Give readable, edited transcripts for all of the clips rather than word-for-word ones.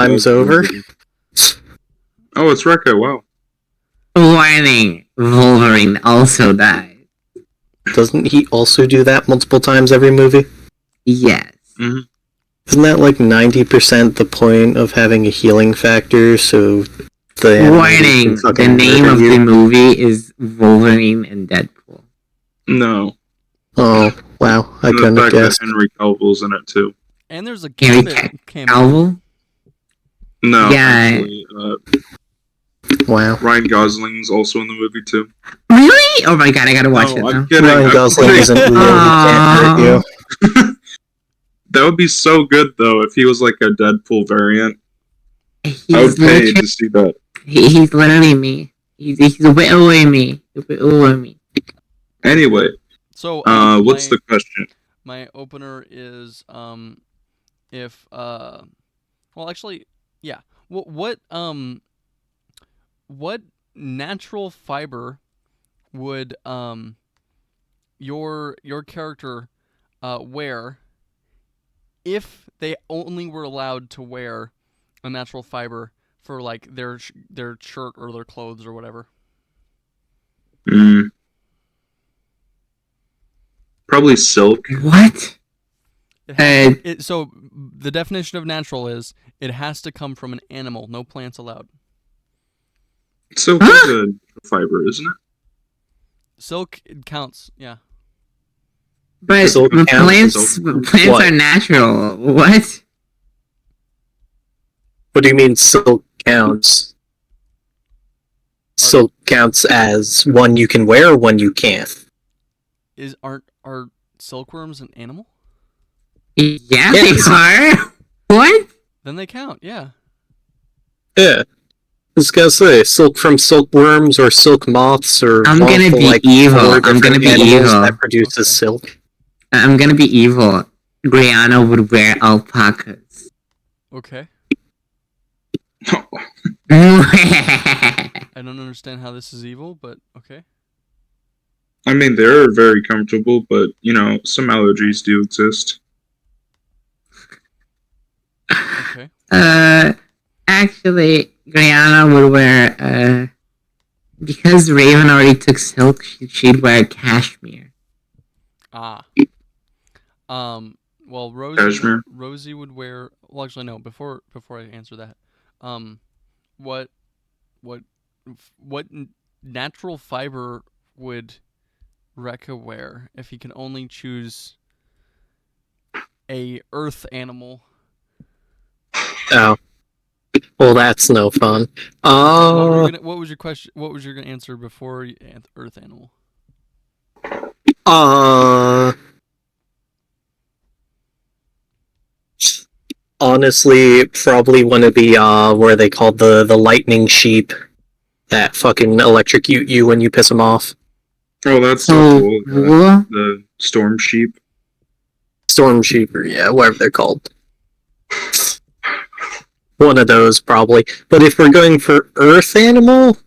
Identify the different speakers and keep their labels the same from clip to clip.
Speaker 1: Time's over.
Speaker 2: Oh, it's Rekka. Wow.
Speaker 3: Warning, Wolverine also died.
Speaker 1: Doesn't he also do that multiple times every movie?
Speaker 3: Yes.
Speaker 2: Mm-hmm.
Speaker 1: Isn't that like 90% the point of having a healing factor? So the
Speaker 3: Warning, the name of the movie is Wolverine and Deadpool.
Speaker 2: No.
Speaker 1: Oh, wow. I couldn't have guessed.
Speaker 2: Henry Cavill's in it too.
Speaker 4: And there's a Gambit cameo.
Speaker 3: Cavill?
Speaker 2: No,
Speaker 3: Yeah.
Speaker 2: actually,
Speaker 1: Wow.
Speaker 2: Ryan Gosling's also in the movie too.
Speaker 3: Really? Oh my god, I gotta watch it
Speaker 2: I'm
Speaker 3: now.
Speaker 2: kidding.
Speaker 1: Ryan Gosling isn't real. He can't hurt you.
Speaker 2: That would be so good though if he was like a Deadpool variant. I would
Speaker 3: He's
Speaker 2: pay to see that.
Speaker 3: He's literally me. He's a bit over me. A bit over me.
Speaker 2: Anyway,
Speaker 4: So,
Speaker 2: what's the question?
Speaker 4: My opener is if well, actually, yeah. What natural fiber would your character wear if they only were allowed to wear a natural fiber for like their shirt or their clothes or whatever?
Speaker 2: Probably silk.
Speaker 3: What?
Speaker 4: So the definition of natural is it has to come from an animal. No plants allowed.
Speaker 2: Silk is a fiber, isn't it?
Speaker 4: Silk counts, yeah.
Speaker 3: But plants
Speaker 1: What?
Speaker 3: are natural. What?
Speaker 1: What do you mean silk counts? Silk counts as one you can wear or one you can't.
Speaker 4: Are silkworms an animal?
Speaker 3: Yeah, they are. What?
Speaker 4: Then they count, yeah.
Speaker 1: Yeah. I was gonna say, silk from silkworms or silk moths or
Speaker 3: I'm gonna be
Speaker 1: like
Speaker 3: evil.
Speaker 1: 4
Speaker 3: I'm gonna
Speaker 1: different
Speaker 3: be
Speaker 1: animals
Speaker 3: evil.
Speaker 1: that produces silk.
Speaker 3: I'm gonna be evil. Greyanna would wear alpacas.
Speaker 4: Okay.
Speaker 3: I
Speaker 4: I don't understand how this is evil, but okay.
Speaker 2: I mean, they're very comfortable, but, you know, some allergies do exist.
Speaker 4: Okay.
Speaker 3: Actually, Greyanna would wear, because Raven already took silk, she'd wear cashmere.
Speaker 4: Ah. Well,
Speaker 2: Cashmere?
Speaker 4: Rosie would wear. Well, actually, no. Before I answer that, what natural fiber would Rekka wear if he can only choose a earth animal?
Speaker 1: Oh. Well, that's no fun.
Speaker 4: What was your question? What was your answer before earth animal?
Speaker 1: Honestly, probably one of the, where they called the lightning sheep that fucking electrocute you when you piss them off.
Speaker 2: Oh, that's so cool. The storm sheep.
Speaker 1: Storm sheep, or yeah, whatever they're called. One of those, probably. But if we're going for earth animal...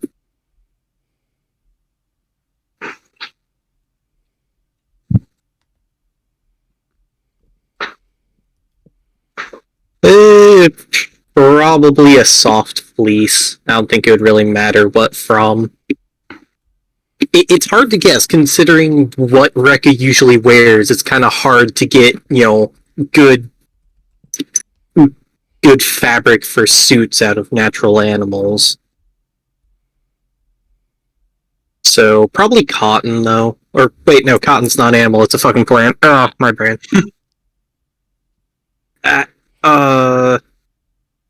Speaker 1: probably a soft fleece. I don't think it would really matter what from. It's hard to guess, considering what Rekka usually wears. It's kind of hard to get, good fabric for suits out of natural animals. So, probably cotton, though. Or, wait, no, cotton's not an animal, it's a fucking plant. Oh, my brain.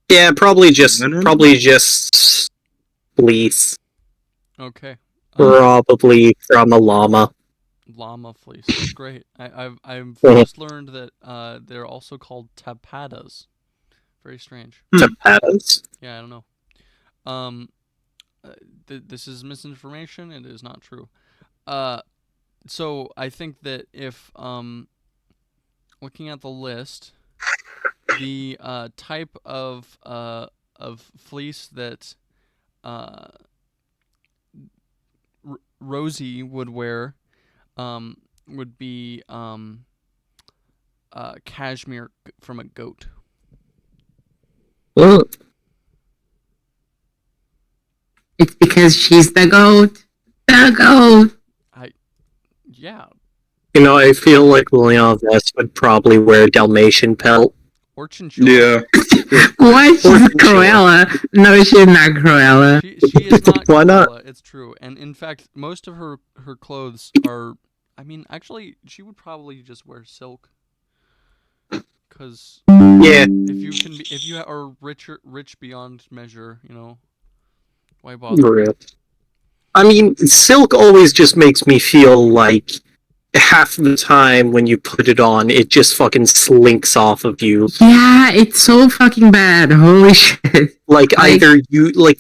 Speaker 1: Yeah, probably just fleece.
Speaker 4: Okay.
Speaker 1: Probably from a llama.
Speaker 4: Llama fleece. That's great. I've just learned that they're also called tapadas. Very strange.
Speaker 1: Tapadas?
Speaker 4: Yeah, I don't know. This is misinformation. It is not true. So I think that if looking at the list, the type of fleece that Rosie would wear would be cashmere from a goat.
Speaker 3: Well, it's because she's the goat. The goat.
Speaker 4: Yeah,
Speaker 1: I feel like Liliana Vest would probably wear a Dalmatian pelt.
Speaker 4: or chinchilla.
Speaker 2: Yeah.
Speaker 3: What? She's
Speaker 1: Or
Speaker 3: Cruella. No, she's not Cruella.
Speaker 4: She is not
Speaker 1: Why not?
Speaker 4: Cruella, it's true. And in fact, most of her clothes are. I mean, actually, she would probably just wear silk. Because
Speaker 1: Yeah,
Speaker 4: if you are rich beyond measure, why bother?
Speaker 1: rip. I mean, silk always just makes me feel like half the time when you put it on, it just fucking slinks off of you.
Speaker 3: Yeah, it's so fucking bad. Holy shit.
Speaker 1: Like, either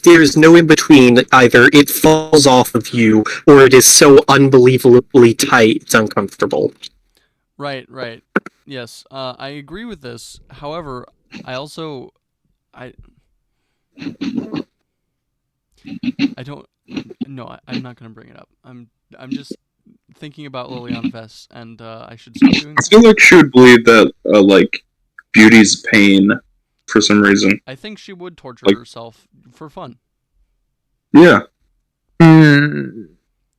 Speaker 1: there's no in between. Either it falls off of you, or it is so unbelievably tight, it's uncomfortable.
Speaker 4: Right. Yes, I agree with this. However, I also I don't. No, I'm not gonna bring it up. I'm just thinking about Liliana Vess, and I should stop doing
Speaker 2: I
Speaker 4: that.
Speaker 2: feel like she would believe that, beauty's pain for some reason.
Speaker 4: I think she would torture
Speaker 2: Like-
Speaker 4: herself for fun.
Speaker 2: Yeah.
Speaker 3: Mm,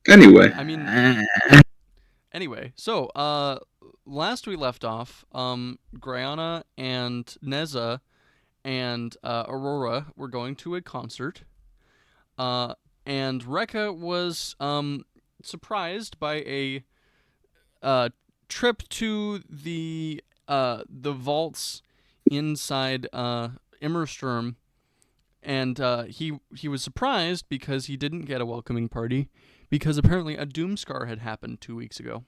Speaker 2: Anyway.
Speaker 4: I mean, anyway, so last we left off, Greyanna and Neza and Aurora were going to a concert. And Rekka was surprised by a trip to the vaults inside Immersturm, and he was surprised because he didn't get a welcoming party, because apparently a Doomscar had happened 2 weeks ago.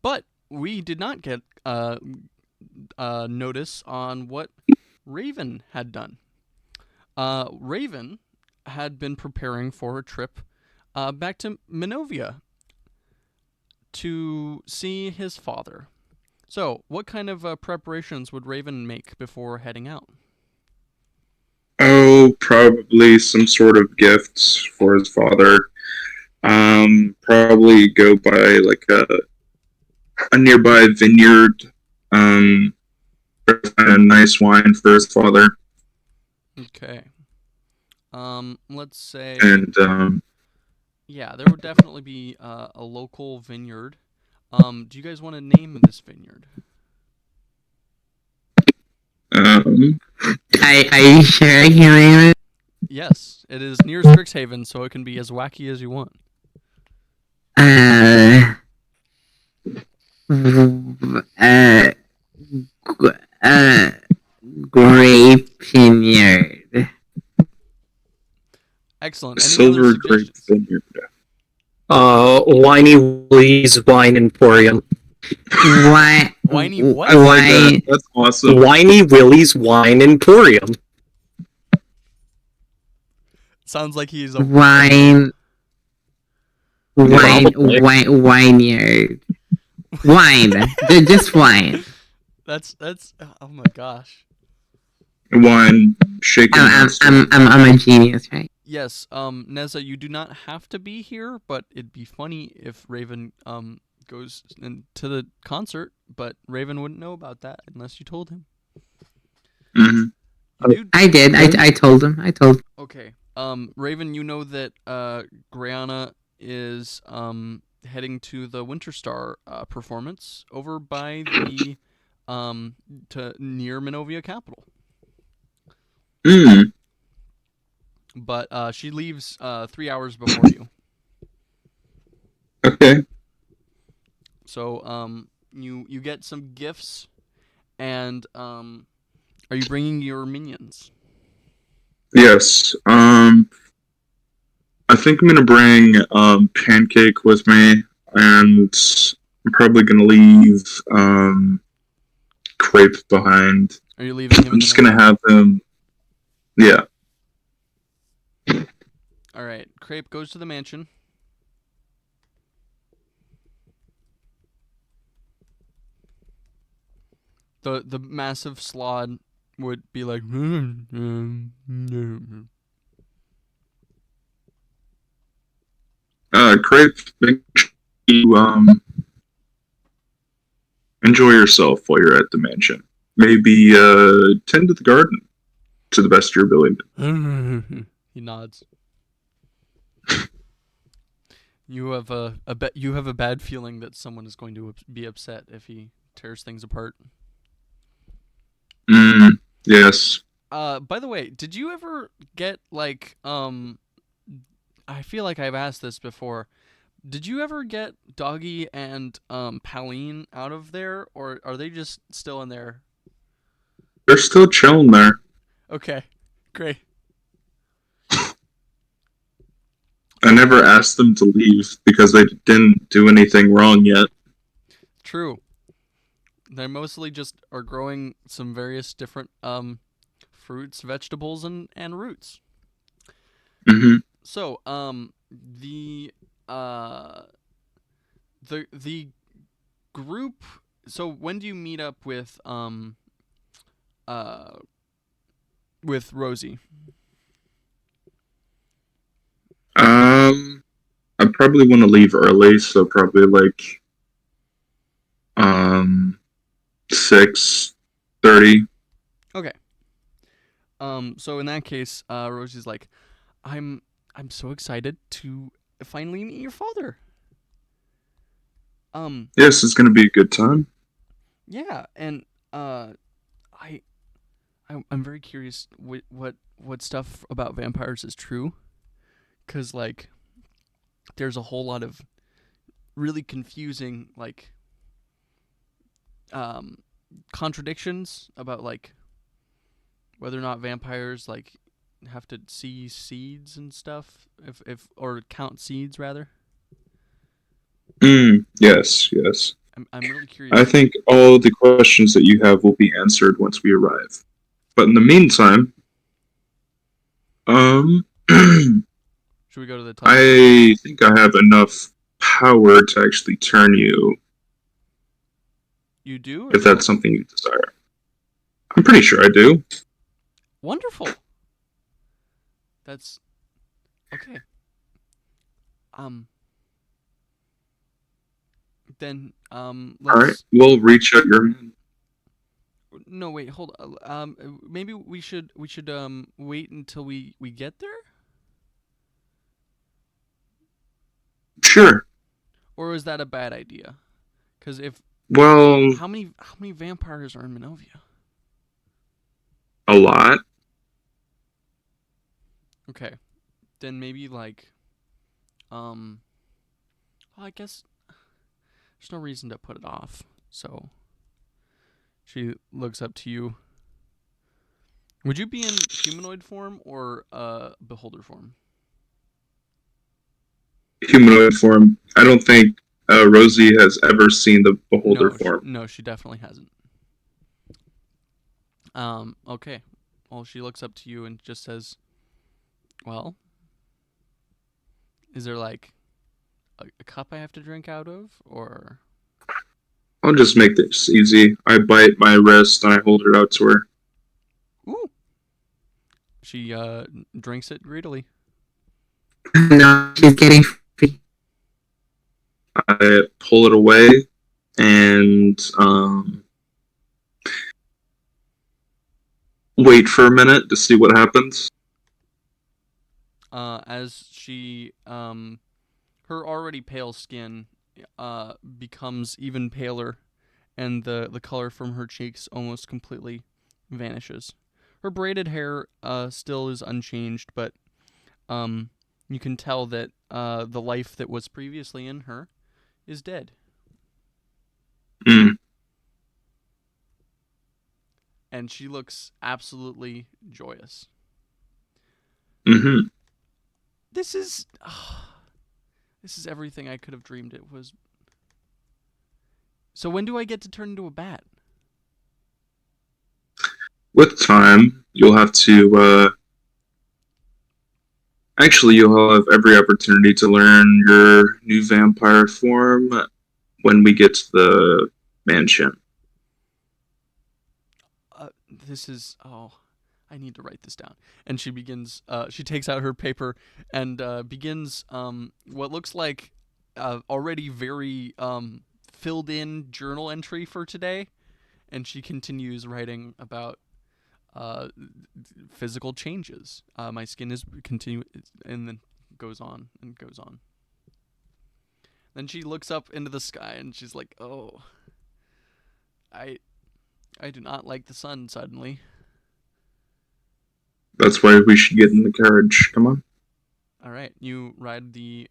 Speaker 4: But we did not get notice on what Raven had done. Raven had been preparing for a trip back to Minovia to see his father. So, what kind of preparations would Raven make before heading out?
Speaker 2: Oh, probably some sort of gifts for his father. Probably go by a nearby vineyard. Find a nice wine for his father,
Speaker 4: Okay. Let's say,
Speaker 2: and
Speaker 4: yeah, there would definitely be a local vineyard. Do you guys want to name this vineyard?
Speaker 3: are you sure I can name it?
Speaker 4: Yes, it is near Strixhaven, so it can be as wacky as you want.
Speaker 3: Grape vineyard.
Speaker 4: Excellent. Any
Speaker 2: silver
Speaker 4: other
Speaker 2: grape
Speaker 4: suggestions?
Speaker 2: vineyard.
Speaker 1: Whiny Willie's Wine Emporium.
Speaker 3: Why?
Speaker 4: Whiny what?
Speaker 2: I like
Speaker 3: Why?
Speaker 2: that. That's awesome.
Speaker 1: Whiny Willie's Wine Emporium.
Speaker 4: Sounds like he's a
Speaker 3: Wine.
Speaker 1: Probably.
Speaker 3: Wineyard. Wine. Just wine.
Speaker 4: That's oh my gosh.
Speaker 2: Wine shaken.
Speaker 3: I'm a genius, right?
Speaker 4: Yes, Neza, you do not have to be here, but it'd be funny if Raven goes to the concert, but Raven wouldn't know about that unless you told him.
Speaker 2: Hmm.
Speaker 4: Dude,
Speaker 3: I did. I told him.
Speaker 4: okay. Raven, you know that Greyanna is heading to the Winterstar performance over by the to near Minovia capital.
Speaker 2: Mm.
Speaker 4: But she leaves 3 hours before you.
Speaker 2: Okay.
Speaker 4: So you get some gifts, and are you bringing your minions?
Speaker 2: Yes. I think I'm gonna bring Pancake with me, and I'm probably gonna leave Crepe behind.
Speaker 4: Are you leaving him?
Speaker 2: I'm just gonna have him. Yeah.
Speaker 4: All right. Crepe goes to the mansion. The massive slod would be like.
Speaker 2: Crepe, make sure you enjoy yourself while you're at the mansion. Maybe tend to the garden. to the best of your ability.
Speaker 4: He nods. You have a bad feeling that someone is going to be upset if he tears things apart.
Speaker 2: Yes.
Speaker 4: By the way, did you ever get like I feel like I've asked this before. Did you ever get Doggy and Pauline out of there, or are they just still in there?
Speaker 2: They're still chilling there.
Speaker 4: Okay, great.
Speaker 2: I never asked them to leave because they didn't do anything wrong yet.
Speaker 4: True. They mostly just are growing some various different fruits, vegetables, and roots.
Speaker 2: Mm-hmm.
Speaker 4: So the group. So when do you meet up with Rosie?
Speaker 2: I probably want to leave early, so probably like 6:30.
Speaker 4: Okay. So in that case, Rosie's like, I'm so excited to finally meet your father.
Speaker 2: Yes, it's gonna be a good time.
Speaker 4: Yeah, and I'm very curious what stuff about vampires is true, cause like there's a whole lot of really confusing like contradictions about like whether or not vampires like have to see seeds and stuff if or count seeds rather.
Speaker 2: Yes.
Speaker 4: I'm really curious.
Speaker 2: I think all the questions that you have will be answered once we arrive. But in the meantime,
Speaker 4: Should we go to the top?
Speaker 2: I think I have enough power to actually turn you.
Speaker 4: You do?
Speaker 2: If that's something you desire. I'm pretty sure I do.
Speaker 4: Wonderful. That's okay. Then let's...
Speaker 2: Alright, we'll reach out your hand.
Speaker 4: No, wait, hold on. Maybe we should wait until we get there?
Speaker 2: Sure.
Speaker 4: Or is that a bad idea? Cuz if
Speaker 2: Well,
Speaker 4: how many vampires are in Minovia?
Speaker 2: a lot.
Speaker 4: Okay. Then maybe like well, I guess there's no reason to put it off. So she looks up to you. Would you be in humanoid form or beholder form?
Speaker 2: Humanoid form. I don't think Rosie has ever seen the beholder form.
Speaker 4: No, she definitely hasn't. Okay. Well, she looks up to you and just says, well, is there like a cup I have to drink out of, or?
Speaker 2: I'll just make this easy. I bite my wrist and I hold it out to her.
Speaker 4: Ooh. She drinks it greedily.
Speaker 3: No, she's getting free.
Speaker 2: I pull it away and wait for a minute to see what happens.
Speaker 4: As she her already pale skin becomes even paler, and the color from her cheeks almost completely vanishes. Her braided hair still is unchanged, but you can tell that the life that was previously in her is dead. And she looks absolutely joyous.
Speaker 2: Mm-hmm.
Speaker 4: This is everything I could have dreamed it was. So when do I get to turn into a bat?
Speaker 2: With time, you'll have to. Actually, you'll have every opportunity to learn your new vampire form when we get to the mansion.
Speaker 4: This is I need to write this down. And she begins. She takes out her paper and begins what looks like already very filled in journal entry for today. And she continues writing about physical changes. My skin is continue, and then goes on and goes on. Then she looks up into the sky and she's like, "Oh, I do not like the sun suddenly."
Speaker 2: That's why we should get in the carriage. Come on.
Speaker 4: All right, you ride the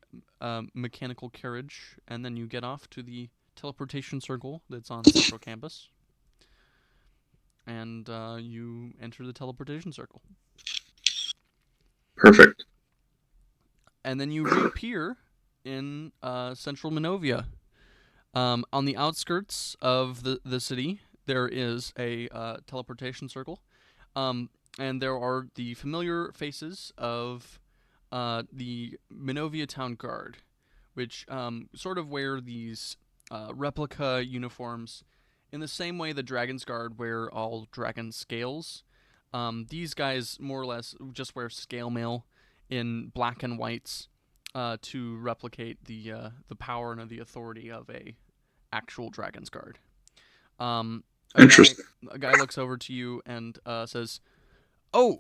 Speaker 4: mechanical carriage, and then you get off to the teleportation circle that's on Central Campus, and you enter the teleportation circle.
Speaker 2: Perfect.
Speaker 4: And then you reappear in central Minovia. On the outskirts of the city, there is a teleportation circle, and there are the familiar faces of the Minovia Town Guard, which sort of wear these replica uniforms in the same way the Dragon's Guard wear all dragon scales. These guys more or less just wear scale mail in black and whites to replicate the power and the authority of a actual Dragon's Guard.
Speaker 2: Interesting.
Speaker 4: A guy looks over to you and says, "Oh,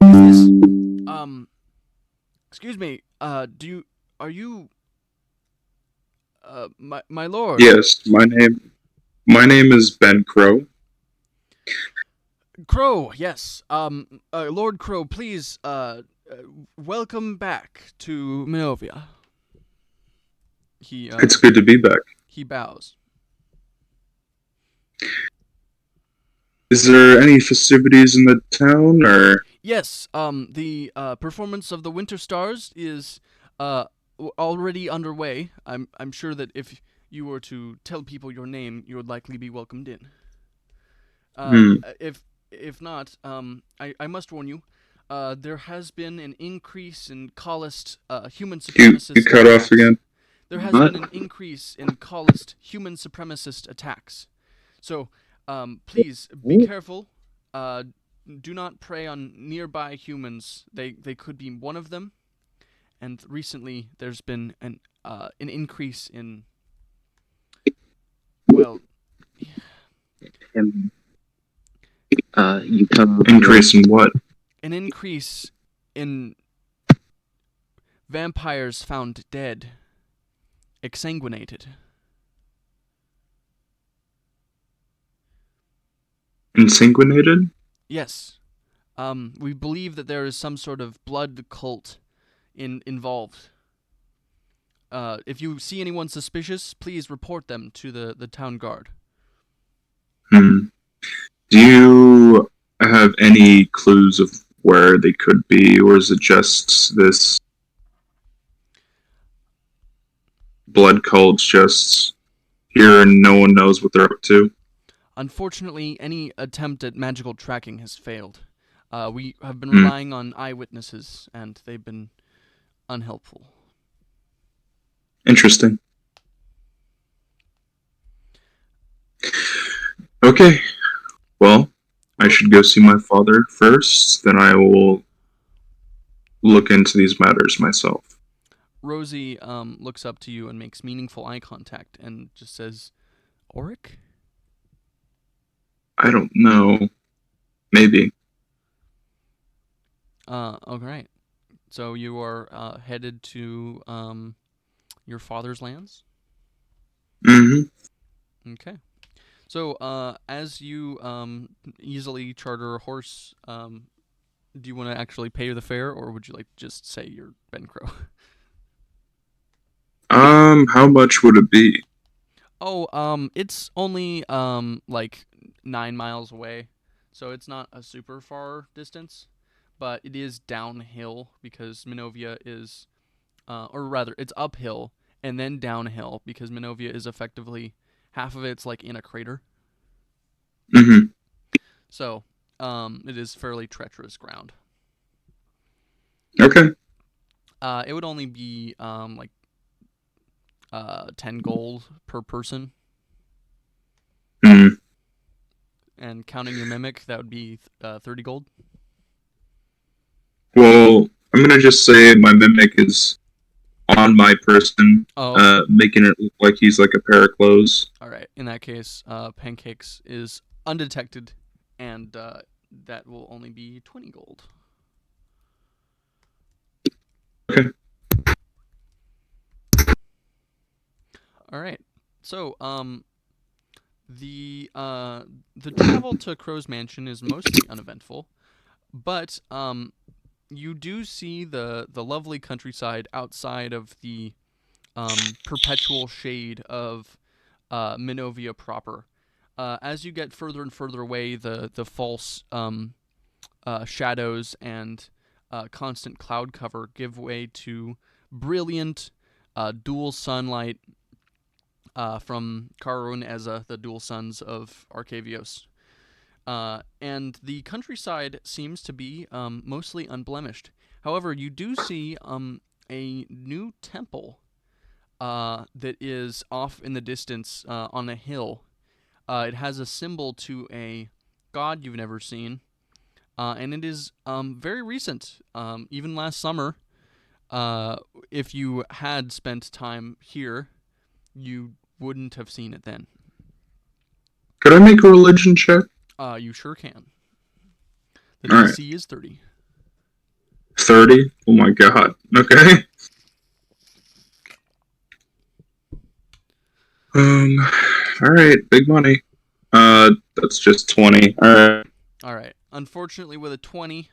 Speaker 4: is this, excuse me, are you, my lord?"
Speaker 2: Yes, my name is Ben Crow.
Speaker 4: Crow, yes. Lord Crow, please, welcome back to Minovia. He,
Speaker 2: It's good to be back.
Speaker 4: he bows.
Speaker 2: Is there any festivities in the town, or?
Speaker 4: Yes, the performance of the Winter Stars is already underway. I'm sure that if you were to tell people your name, you would likely be welcomed in. If not, I must warn you, there has been an increase in Kallist human supremacist
Speaker 2: You cut
Speaker 4: attacks.
Speaker 2: off again?
Speaker 4: There has
Speaker 2: What?
Speaker 4: been an increase in Kallist human supremacist attacks. So, please be careful. Do not prey on nearby humans. They could be one of them. And recently, there's been an increase in, well,
Speaker 5: You come
Speaker 2: Increase in what?
Speaker 4: an increase in vampires found dead, exsanguinated.
Speaker 2: Insanguinated?
Speaker 4: Yes. We believe that there is some sort of blood cult involved. If you see anyone suspicious, please report them to the town guard.
Speaker 2: Do you have any clues of where they could be, or is it just this blood cult just here and no one knows what they're up to?
Speaker 4: Unfortunately, any attempt at magical tracking has failed. We have been relying on eyewitnesses, and they've been unhelpful.
Speaker 2: Interesting. Okay. Well, I should go see my father first, then I will look into these matters myself.
Speaker 4: Rosie looks up to you and makes meaningful eye contact and just says, "Auric?"
Speaker 2: I don't know. Maybe.
Speaker 4: Alright. So you are headed to your father's lands?
Speaker 2: Mm-hmm.
Speaker 4: Okay. So, as you easily charter a horse, do you want to actually pay the fare, or would you like to just say you're Ben Crow?
Speaker 2: How much would it be?
Speaker 4: Oh, it's only like 9 miles away, so it's not a super far distance, but it is downhill because Minovia is, or rather, it's uphill and then downhill because Minovia is effectively half of it's like in a crater.
Speaker 2: Mm-hmm.
Speaker 4: So, it is fairly treacherous ground.
Speaker 2: Okay.
Speaker 4: It would only be like 10 gold per person,
Speaker 2: Mm.
Speaker 4: and counting your mimic, that would be 30 gold.
Speaker 2: Well, I'm gonna just say my mimic is on my person,
Speaker 4: Oh,
Speaker 2: making it look like he's like a pair of clothes.
Speaker 4: all right. In that case, Pancakes is undetected, and that will only be 20 gold.
Speaker 2: Okay.
Speaker 4: All right. So, the travel to Crow's Mansion is mostly uneventful, but you do see the lovely countryside outside of the perpetual shade of Minovia proper. As you get further and further away, the false shadows and constant cloud cover give way to brilliant dual sunlight from Karun Eza, the dual sons of Arcavios. And the countryside seems to be mostly unblemished. However, you do see a new temple that is off in the distance on a hill. It has a symbol to a god you've never seen, and it is very recent. Even last summer, if you had spent time here, you wouldn't have seen it then.
Speaker 2: Could I make a religion check?
Speaker 4: You sure can. The
Speaker 2: All right.
Speaker 4: DC is 30.
Speaker 2: 30? Oh my god. Okay. Alright, big money. That's just 20. Alright.
Speaker 4: All right. Unfortunately, with a 20,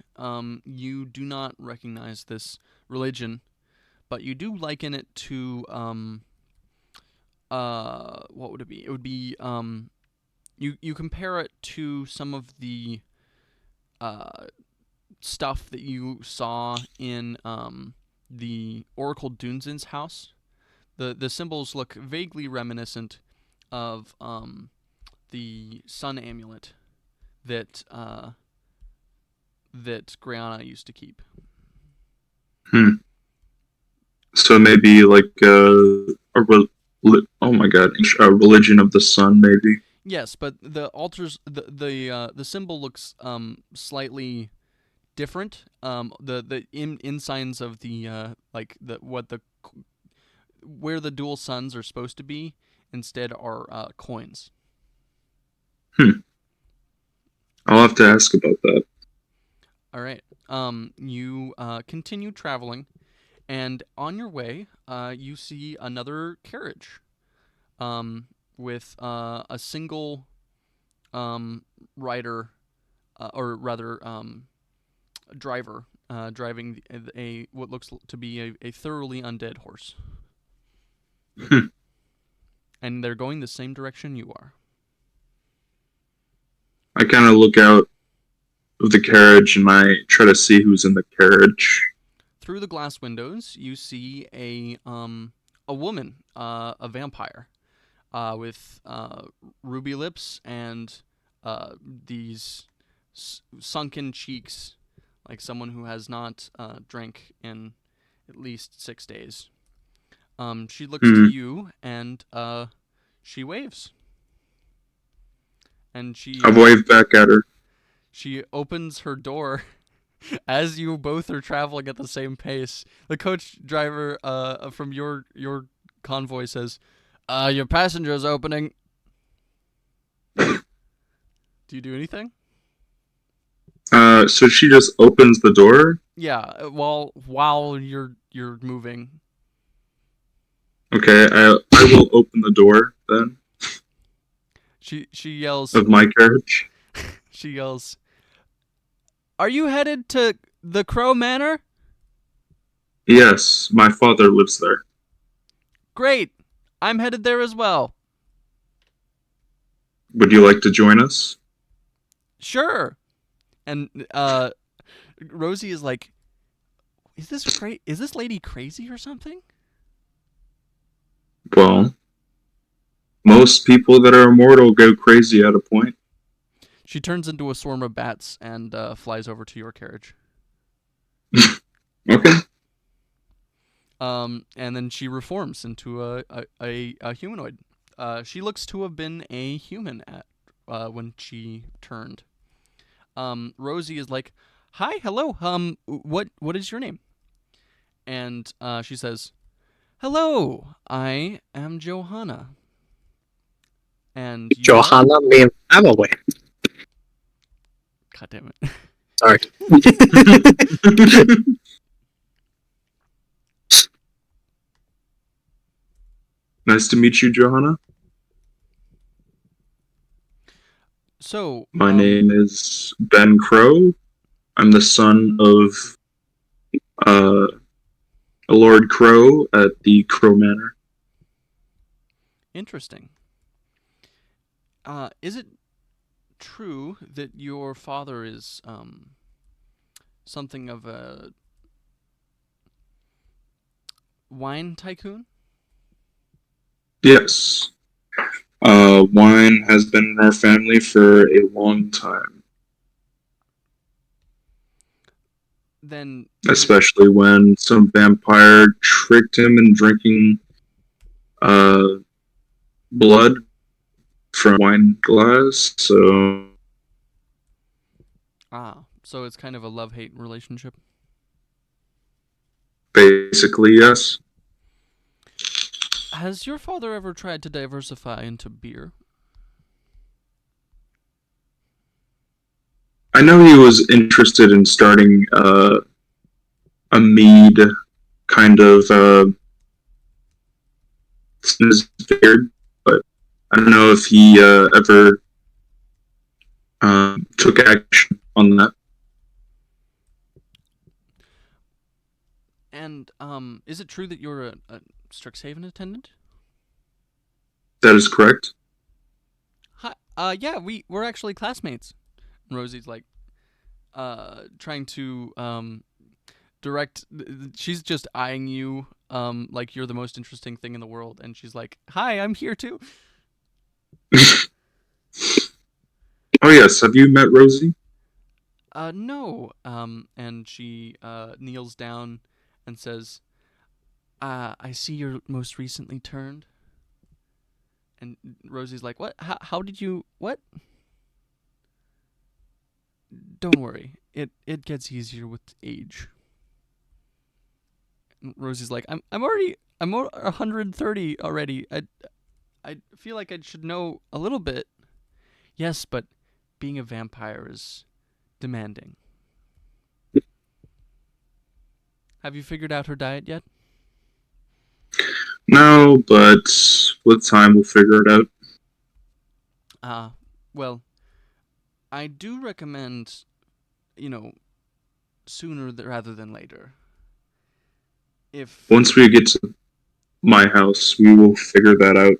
Speaker 4: you do not recognize this religion, but you do liken it to what would it be? It would be you compare it to some of the stuff that you saw in the Oracle Dunzin's house. The symbols look vaguely reminiscent of the sun amulet that that Greyanna used to keep.
Speaker 2: So maybe like oh my god, a religion of the sun, maybe.
Speaker 4: Yes, but the altars, the symbol looks slightly different. The insigns of the where the dual suns are supposed to be instead are coins.
Speaker 2: I'll have to ask about that.
Speaker 4: All right. You continue traveling, and on your way, you see another carriage, with a single rider, or rather, driver, driving a what looks to be a thoroughly undead horse. And they're going the same direction you are.
Speaker 2: I kind of look out of the carriage and I try to see who's in the carriage.
Speaker 4: Through the glass windows, you see a woman, a vampire, with ruby lips and these sunken cheeks, like someone who has not drank in at least 6 days. She looks to you and she waves. And
Speaker 2: I wave back at her.
Speaker 4: She opens her door as you both are traveling at the same pace. The coach driver from your convoy says, "Your passenger's opening." Do you do anything?
Speaker 2: So she just opens the door?
Speaker 4: Yeah, while you're moving.
Speaker 2: Okay, I will open the door then.
Speaker 4: She yells
Speaker 2: of my carriage.
Speaker 4: She yells, "Are you headed to the Crow Manor?"
Speaker 2: Yes, my father lives there.
Speaker 4: Great. I'm headed there as well.
Speaker 2: Would you like to join us?
Speaker 4: Sure. And Rosie is like, is this lady crazy or something?
Speaker 2: Well, most people that are immortal go crazy at a point.
Speaker 4: She turns into a swarm of bats and flies over to your carriage.
Speaker 2: Okay.
Speaker 4: And then she reforms into a humanoid. She looks to have been a human at when she turned. Rosie is like, "Hi, hello. What is your name?" And she says, "Hello, I am Johanna." And
Speaker 1: Johanna means family.
Speaker 4: God damn it.
Speaker 1: Sorry.
Speaker 2: Nice to meet you, Johanna.
Speaker 4: So,
Speaker 2: My name is Ben Crow. I'm the son of Lord Crow at the Crow Manor.
Speaker 4: interesting. Is it true that your father is something of a wine tycoon?
Speaker 2: Yes. Wine has been in our family for a long time,
Speaker 4: Then
Speaker 2: especially when some vampire tricked him in drinking blood from a wine glass. So
Speaker 4: so it's kind of a love-hate relationship.
Speaker 2: basically, yes.
Speaker 4: Has your father ever tried to diversify into beer?
Speaker 2: I know he was interested in starting a mead kind of beard, but I don't know if he ever took action on that.
Speaker 4: And is it true that you're a Strixhaven attendant?
Speaker 2: That is correct.
Speaker 4: Hi. Yeah, we're actually classmates. And Rosie's like, trying to direct. She's just eyeing you, like you're the most interesting thing in the world, and she's like, "Hi, I'm here too."
Speaker 2: Oh yes, have you met Rosie?
Speaker 4: No. And she kneels down and says, "I see you're most recently turned." And Rosie's like, "What? How did you? What?" Don't worry. It gets easier with age. And Rosie's like, I'm 130 already. I feel like I should know a little bit. Yes, but being a vampire is demanding. Have you figured out her diet yet?
Speaker 2: No, but with time we'll figure it out.
Speaker 4: Well, I do recommend, sooner rather than later. If
Speaker 2: Once we get to my house, we will figure that out.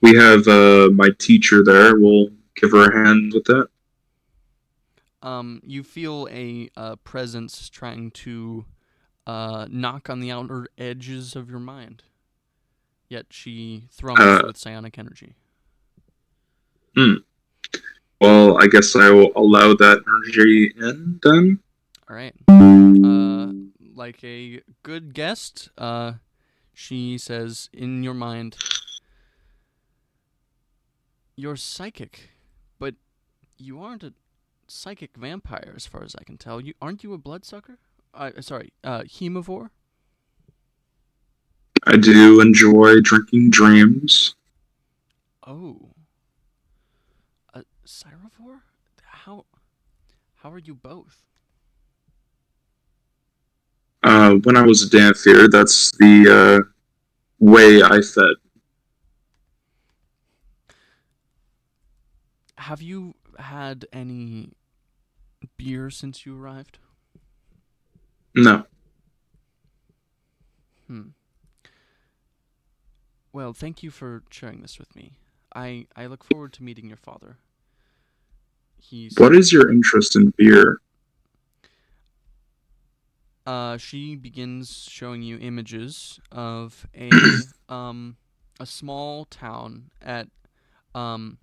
Speaker 2: We have my teacher there. We'll give her a hand with that.
Speaker 4: you feel a presence trying to knock on the outer edges of your mind. Yet she thrums with psionic energy.
Speaker 2: Well, I guess I will allow that energy in then.
Speaker 4: All right. Like a good guest, she says in your mind, "You're psychic, but you aren't a psychic vampire, as far as I can tell. Aren't you a bloodsucker? Hemivore."
Speaker 2: I do enjoy drinking dreams.
Speaker 4: Oh, a Cyrivore? How are you both?
Speaker 2: When I was a Danfir, that's the way I fed.
Speaker 4: Have you had any beer since you arrived?
Speaker 2: No.
Speaker 4: Well, thank you for sharing this with me. I look forward to meeting your father.
Speaker 2: What is your interest in beer?
Speaker 4: She begins showing you images of a small town at in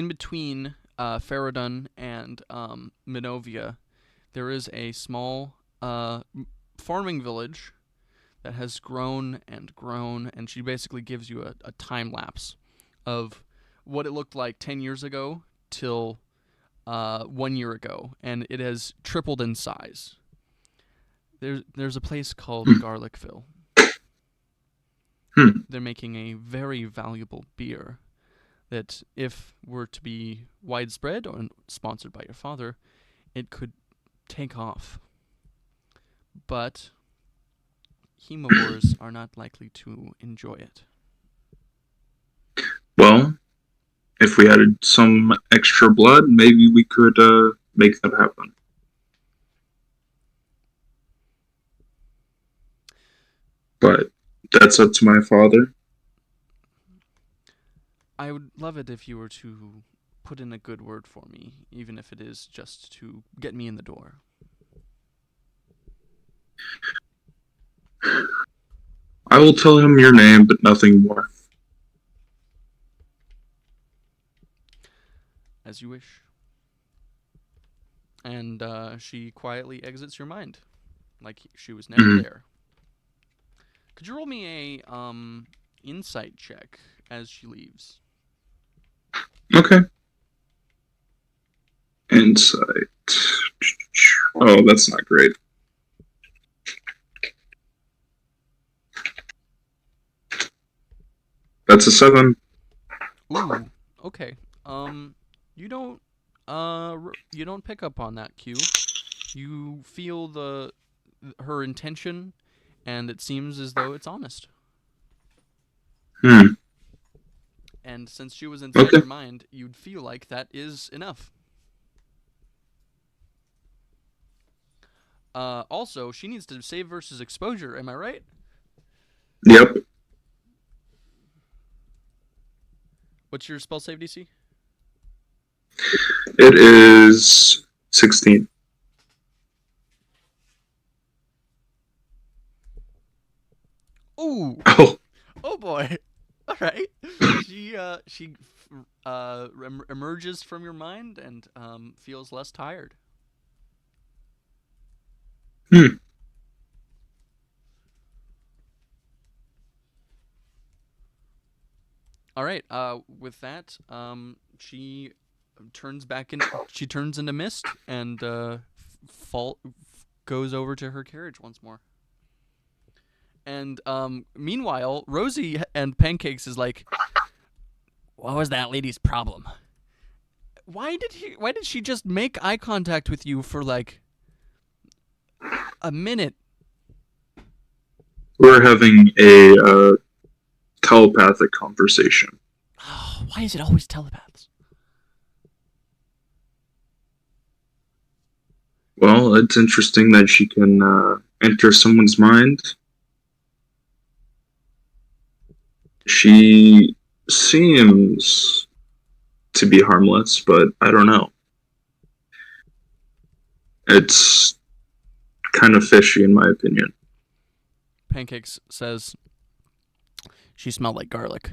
Speaker 4: between Faradun and Minovia. There is a small farming village that has grown and grown, and she basically gives you a time lapse of what it looked like 10 years ago till 1 year ago, and it has tripled in size. There's a place called Garlicville. They're making a very valuable beer that if were to be widespread or sponsored by your father, it could take off. But hemivores are not likely to enjoy it.
Speaker 2: Well, if we added some extra blood, maybe we could make that happen. But that's up to my father.
Speaker 4: I would love it if you were to put in a good word for me, even if it is just to get me in the door.
Speaker 2: I will tell him your name, but nothing more.
Speaker 4: As you wish. And she quietly exits your mind, like she was never there. Could you roll me a insight check as she leaves?
Speaker 2: Okay. Insight. Oh, that's not great. That's a 7.
Speaker 4: Ooh, okay. You don't pick up on that cue. You feel her intention, and it seems as though it's honest. And since she was inside your mind, you'd feel like that is enough. Also, she needs to save versus exposure. Am I right?
Speaker 2: Yep.
Speaker 4: What's your spell save DC?
Speaker 2: It is 16.
Speaker 4: Ooh.
Speaker 2: Oh.
Speaker 4: Oh boy. All right. She emerges from your mind and feels less tired. All right. With that, she turns back in. She turns into mist and goes over to her carriage once more. And meanwhile, Rosie and Pancakes is like, "What was that lady's problem? Why did she just make eye contact with you for like a minute?"
Speaker 2: We're having a telepathic conversation.
Speaker 4: Oh, why is it always telepaths?
Speaker 2: Well, it's interesting that she can enter someone's mind. She seems to be harmless, but I don't know. It's kind of fishy, in my opinion.
Speaker 4: Pancakes says she smelled like garlic.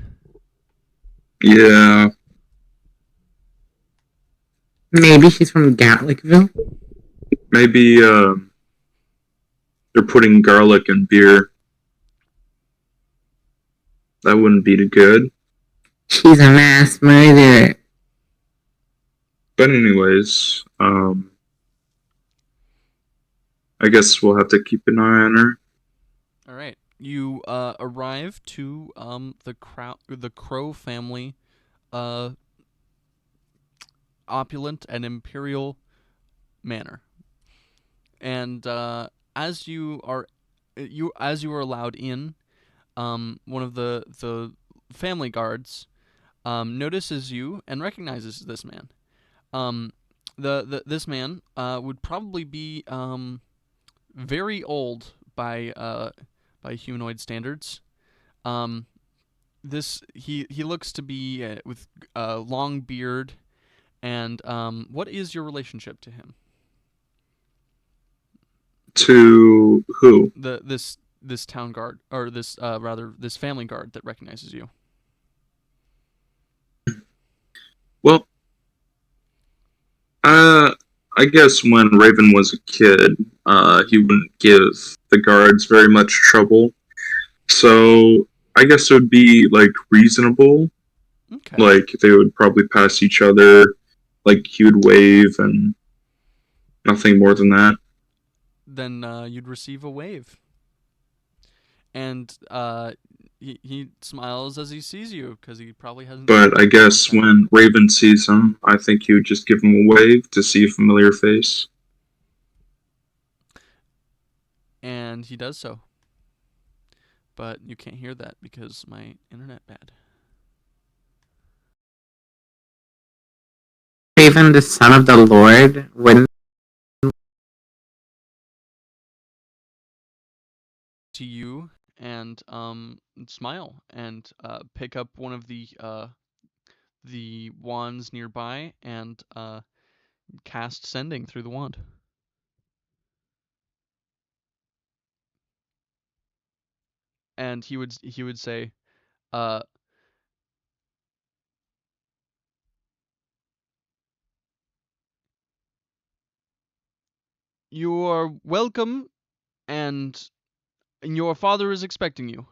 Speaker 2: Yeah.
Speaker 3: Maybe she's from Gatlickville.
Speaker 2: Maybe they're putting garlic in beer. That wouldn't be good.
Speaker 3: She's a mass murderer.
Speaker 2: But anyways, I guess we'll have to keep an eye on her.
Speaker 4: All right. You arrive to the Crow family, opulent and imperial manor, and as you are allowed in, one of the family guards notices you and recognizes this man. This man would probably be very old by humanoid standards. He looks to be with a long beard, and what is your relationship to him?
Speaker 2: To who?
Speaker 4: This town guard, or this this family guard that recognizes you.
Speaker 2: Well, I guess when Raven was a kid, he wouldn't give the guards very much trouble. So I guess it would be like reasonable.
Speaker 4: Okay.
Speaker 2: Like they would probably pass each other. Like he would wave and nothing more than that.
Speaker 4: Then you'd receive a wave. And he smiles as he sees you because he probably hasn't.
Speaker 2: But I
Speaker 4: seen you in a long
Speaker 2: guess
Speaker 4: time.
Speaker 2: when Raven sees him, I think he would just give him a wave to see a familiar face.
Speaker 4: And he does so. But you can't hear that because my internet bad.
Speaker 3: Raven, the son of the Lord, wouldn't
Speaker 4: To you and smile and pick up one of the wands nearby and cast sending through the wand. And he would say, "You are welcome, and your father is expecting you."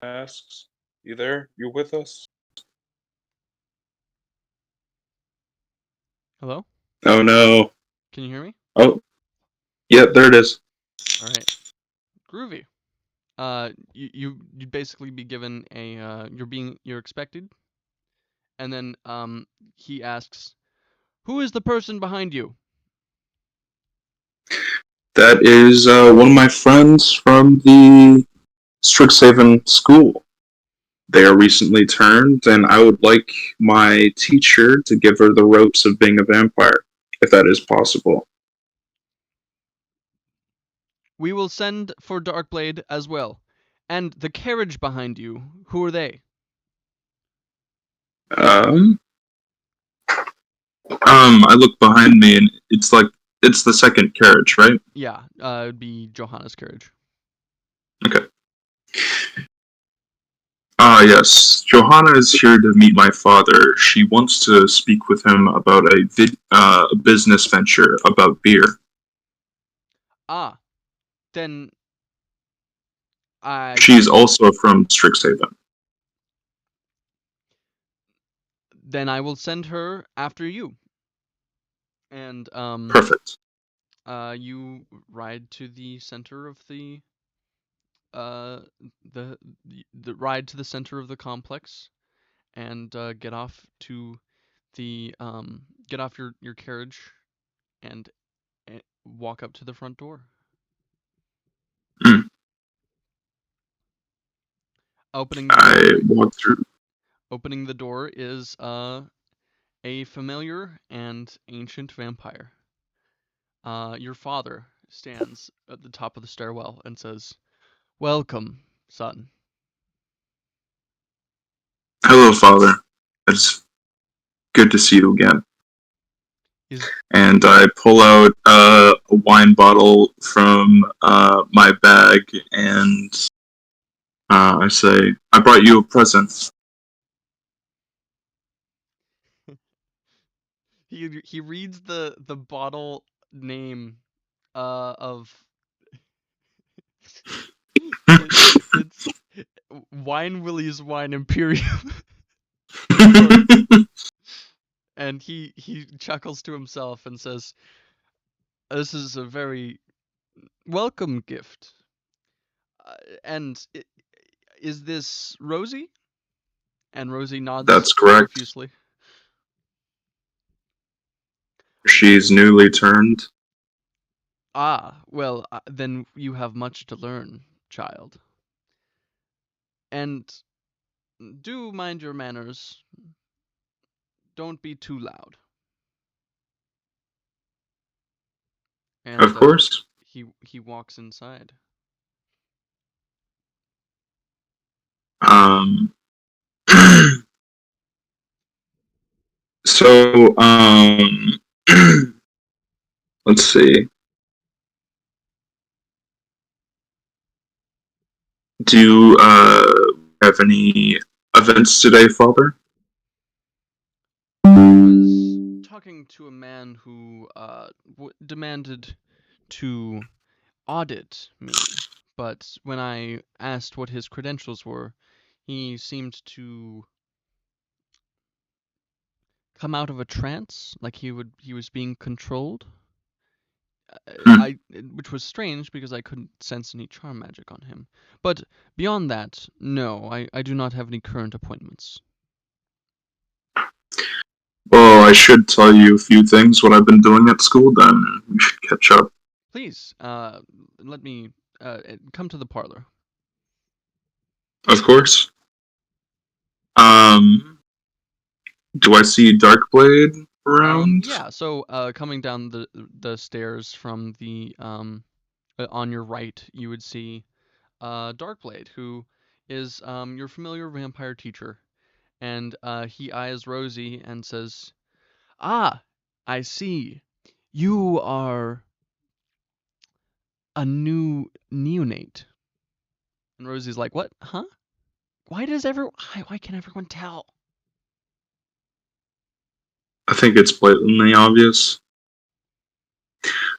Speaker 2: Masks, you there? You with us?
Speaker 4: Hello?
Speaker 2: Oh no.
Speaker 4: Can you hear me?
Speaker 2: Oh, yeah, there it is.
Speaker 4: All right. Groovy. You'd basically be given a you're expected, and then he asks, "Who is the person behind you?"
Speaker 2: That is one of my friends from the Strixhaven school. They are recently turned, and I would like my teacher to give her the ropes of being a vampire, if that is possible.
Speaker 4: We will send for Darkblade as well. And the carriage behind you, who are they?
Speaker 2: Um, I look behind me, and it's the second carriage, right?
Speaker 4: Yeah, it'd be Johanna's carriage.
Speaker 2: Okay. Yes. Johanna is here to meet my father. She wants to speak with him about a business venture about beer.
Speaker 4: Ah, then I
Speaker 2: She's also from Strixhaven.
Speaker 4: then I will send her after you. And
Speaker 2: Perfect.
Speaker 4: you ride to the center of uh the the ride to the center of the complex and get off to the get off your carriage and walk up to the front door.
Speaker 2: Mm.
Speaker 4: Opening the
Speaker 2: I
Speaker 4: door,
Speaker 2: walk through.
Speaker 4: opening the door is a familiar and ancient vampire. Your father stands at the top of the stairwell and says, "Welcome, son."
Speaker 2: Hello, father. It's good to see you again.
Speaker 4: He's
Speaker 2: And I pull out a wine bottle from my bag, and I say, "I brought you a present."
Speaker 4: he reads the bottle name of it's Wine Willie's Wine Imperium. And he chuckles to himself and says, "This is a very welcome gift." And is this Rosie? And Rosie nods
Speaker 2: That's correct.
Speaker 4: profusely.
Speaker 2: She's newly turned.
Speaker 4: Ah, well, then you have much to learn, child. And do mind your manners. Don't be too loud. And
Speaker 2: Of course.
Speaker 4: he walks inside.
Speaker 2: Um, so, let's see. Do you have any events today, Father?
Speaker 4: I was talking to a man who demanded to audit me, but when I asked what his credentials were, He seemed to come out of a trance, like he was being controlled.
Speaker 2: Hmm.
Speaker 4: Which was strange because I couldn't sense any charm magic on him. But beyond that, no, I do not have any current appointments.
Speaker 2: Well, I should tell you a few things what I've been doing at school, then we should catch up.
Speaker 4: Please, let me come to the parlor.
Speaker 2: Of course. Do I see Darkblade around?
Speaker 4: Yeah. So, coming down the stairs from the on your right, you would see Darkblade, who is your familiar vampire teacher, and he eyes Rosie and says, "Ah, I see. You are a new neonate." And Rosie's like, "What? Huh? Why can everyone tell?"
Speaker 2: I think it's blatantly obvious.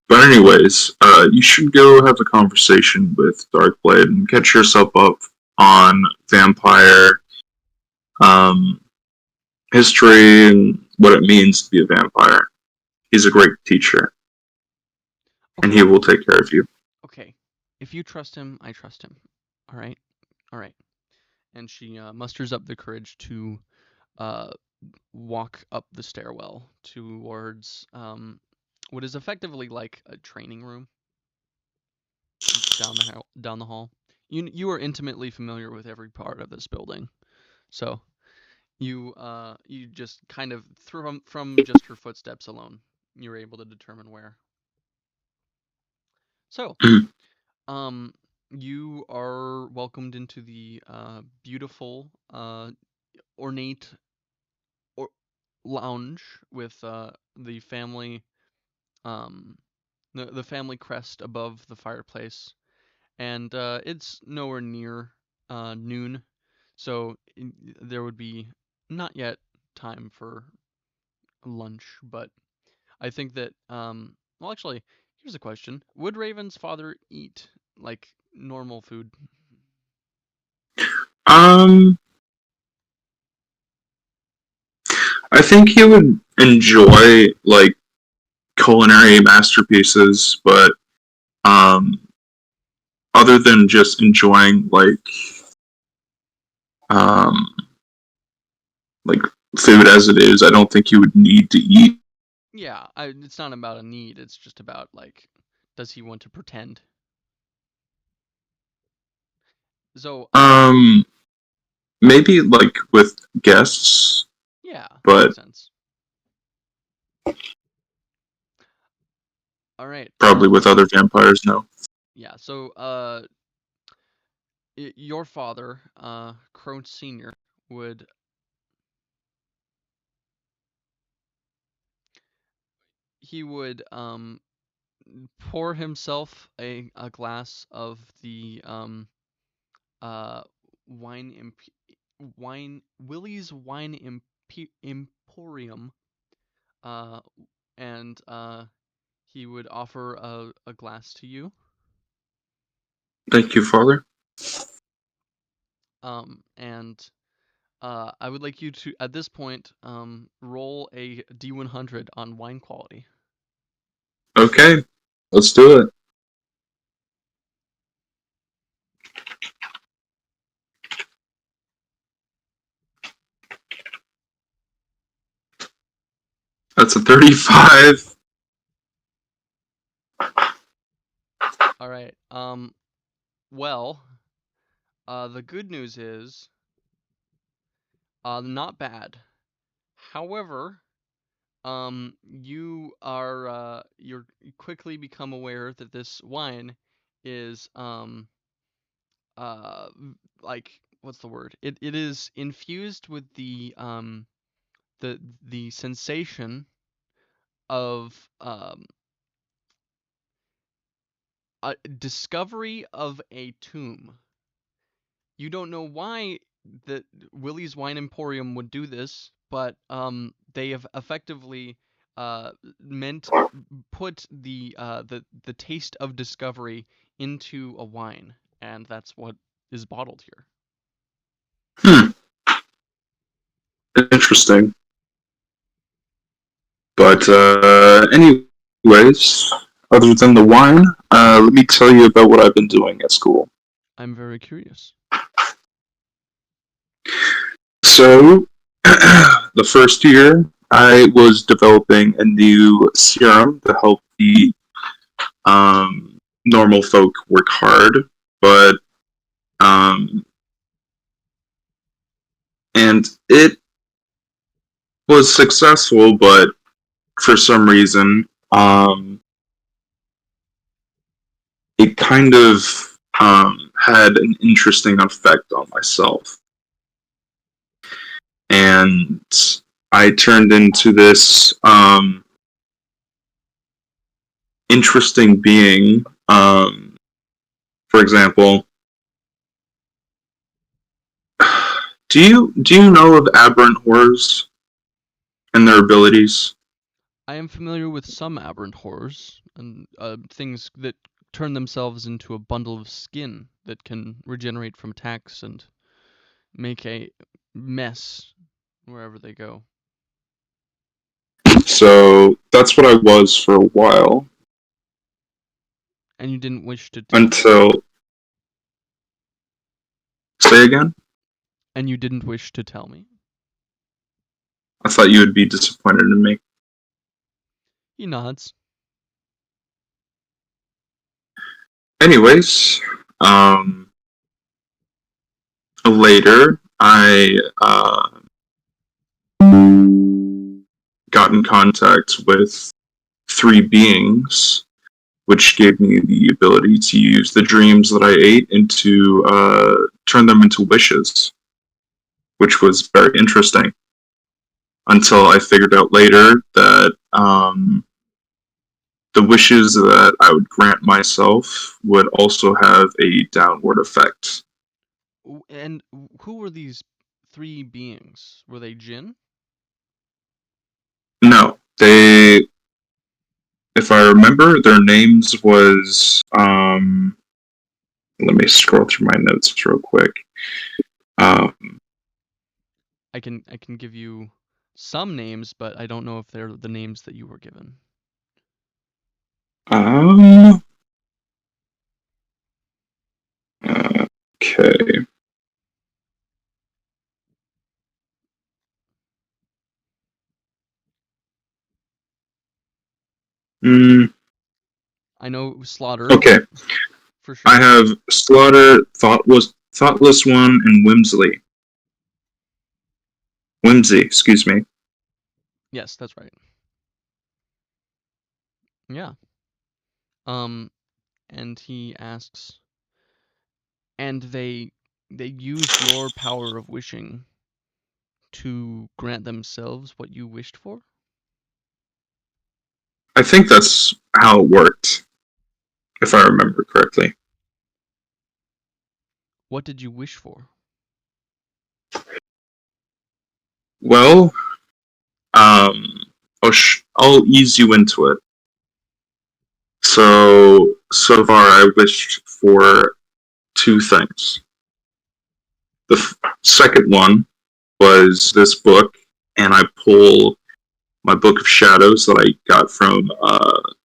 Speaker 2: But anyways, you should go have a conversation with Darkblade and catch yourself up on vampire um, history and what it means to be a vampire. He's a great teacher, and
Speaker 4: Okay,
Speaker 2: he will take care of you.
Speaker 4: okay. If you trust him, I trust him. All right, all right. And she musters up the courage to uh, walk up the stairwell towards what is effectively like a training room down the hall. You are intimately familiar with every part of this building, so you just kind of from just her footsteps alone, you're able to determine where. So, um, you are welcomed into the beautiful, ornate or lounge with the family um the family crest above the fireplace, and it's nowhere near noon, so there would be not yet time for lunch, but I think that well, actually, here's a question: would Raven's father eat like normal food?
Speaker 2: Um, I think he would enjoy like culinary masterpieces, but um, other than just enjoying um, like food as it is, I don't think he would need to eat.
Speaker 4: Yeah, it's not about a need. It's just about like, does he want to pretend? So,
Speaker 2: Maybe like with guests,
Speaker 4: yeah, that
Speaker 2: but
Speaker 4: makes sense. All right.
Speaker 2: probably with other vampires, no.
Speaker 4: Yeah. So, your father, Crone Senior, would he would pour himself a glass of the uh wine wine Willie's Wine Emporium, uh and he would offer a glass to you.
Speaker 2: Thank you, Father.
Speaker 4: And I would like you to at this point roll a D100 on wine quality.
Speaker 2: Okay, let's do it. That's a 35.
Speaker 4: All right. Well, the good news is not bad. However, you quickly become aware that this wine is uh like, what's the word? It is infused with the sensation of a discovery of a tomb. You don't know why the Willie's Wine Emporium would do this, but they have effectively meant put the taste of discovery into a wine, and that's what is bottled here.
Speaker 2: Hmm. Interesting. But anyways, other than the wine, let me tell you about what I've been doing at school.
Speaker 4: I'm very curious.
Speaker 2: So, the first year, I was developing a new serum to help the normal folk work hard, but and it was successful, but for some reason, it kind of had an interesting effect on myself. And I turned into this interesting being. For example, do you know of aberrant horrors and their abilities?
Speaker 4: I am familiar with some aberrant horrors and things that turn themselves into a bundle of skin that can regenerate from attacks and make a mess wherever they go.
Speaker 2: So that's what I was for a while
Speaker 4: And you didn't wish to tell me.
Speaker 2: until. Say again?
Speaker 4: And you didn't wish to tell me.
Speaker 2: I thought you would be disappointed in me.
Speaker 4: He nods.
Speaker 2: Anyways, later I got in contact with three beings, which gave me the ability to use the dreams that I ate into turn them into wishes, which was very interesting. Until I figured out later that the wishes that I would grant myself would also have a downward effect.
Speaker 4: And who were these three beings? Were they Jinn?
Speaker 2: No, they. If I remember, their names was. Let me scroll through my notes real quick.
Speaker 4: I can give you some names, but I don't know if they're the names that you were given.
Speaker 2: Okay.
Speaker 4: I know Slaughter.
Speaker 2: Okay.
Speaker 4: For sure.
Speaker 2: I have Slaughter, Thoughtless One, and Whimsy. Excuse me.
Speaker 4: Yes, that's right. Yeah. And he asks, and they used your power of wishing to grant themselves what you wished for?
Speaker 2: I think that's how it worked, if I remember correctly.
Speaker 4: What did you wish for?
Speaker 2: Well, I'll ease you into it. So far, I wished for two things. The second one was this book, and I pull my book of shadows that I got from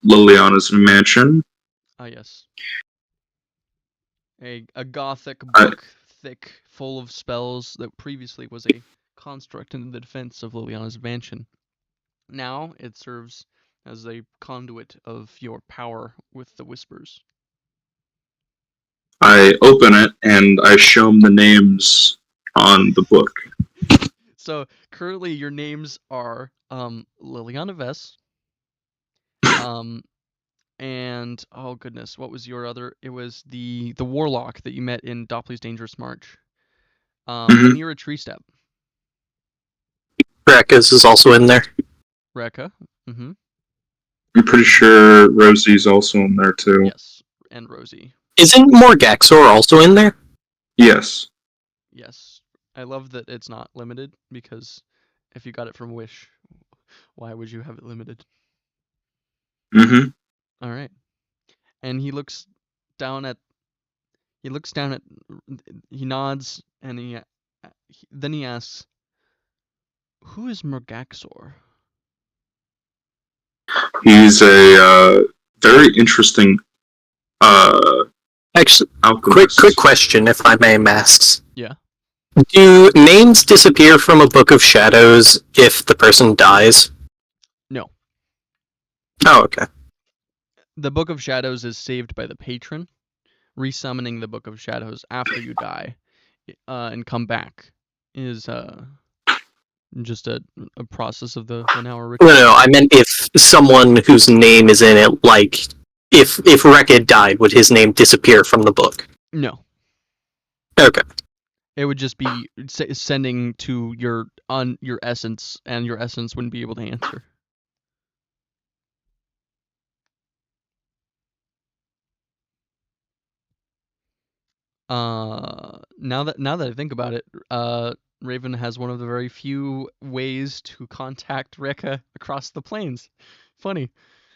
Speaker 2: Liliana's mansion.
Speaker 4: Ah, yes. A gothic
Speaker 2: I,
Speaker 4: book, thick, full of spells that previously was a construct in the defense of Liliana's mansion. Now it serves as a conduit of your power with the whispers.
Speaker 2: I open it and I show him the names on the book.
Speaker 4: So currently your names are Liliana Vess, and oh goodness, what was your other? It was the warlock that you met in Doppler's Dangerous March. And you're a tree step.
Speaker 1: Rekka's is also in there.
Speaker 4: Rekka. Mm-hmm.
Speaker 2: I'm pretty sure Rosie's also in there too.
Speaker 4: Yes, and Rosie.
Speaker 1: Isn't Morgaxor also in there?
Speaker 2: Yes.
Speaker 4: Yes. I love that it's not limited, because if you got it from Wish, why would you have it limited?
Speaker 2: Mm-hmm.
Speaker 4: All right. And he nods, and he then he asks, "Who is Mergaxor?"
Speaker 2: He's a very interesting
Speaker 1: Actually,
Speaker 2: alchemist.
Speaker 1: quick question, if I may, Masks.
Speaker 4: Yeah.
Speaker 1: Do names disappear from a book of shadows if the person dies?
Speaker 4: No.
Speaker 1: Oh, okay.
Speaker 4: The Book of Shadows is saved by the patron. Resummoning the Book of Shadows after you die and come back is just a process of the 1 hour ritual.
Speaker 1: No, I meant if someone whose name is in it, like, if Rekka died, would his name disappear from the book?
Speaker 4: No.
Speaker 1: Okay.
Speaker 4: It would just be sending to your essence, and your essence wouldn't be able to answer. Now that I think about it, Raven has one of the very few ways to contact Rekka across the plains. Funny.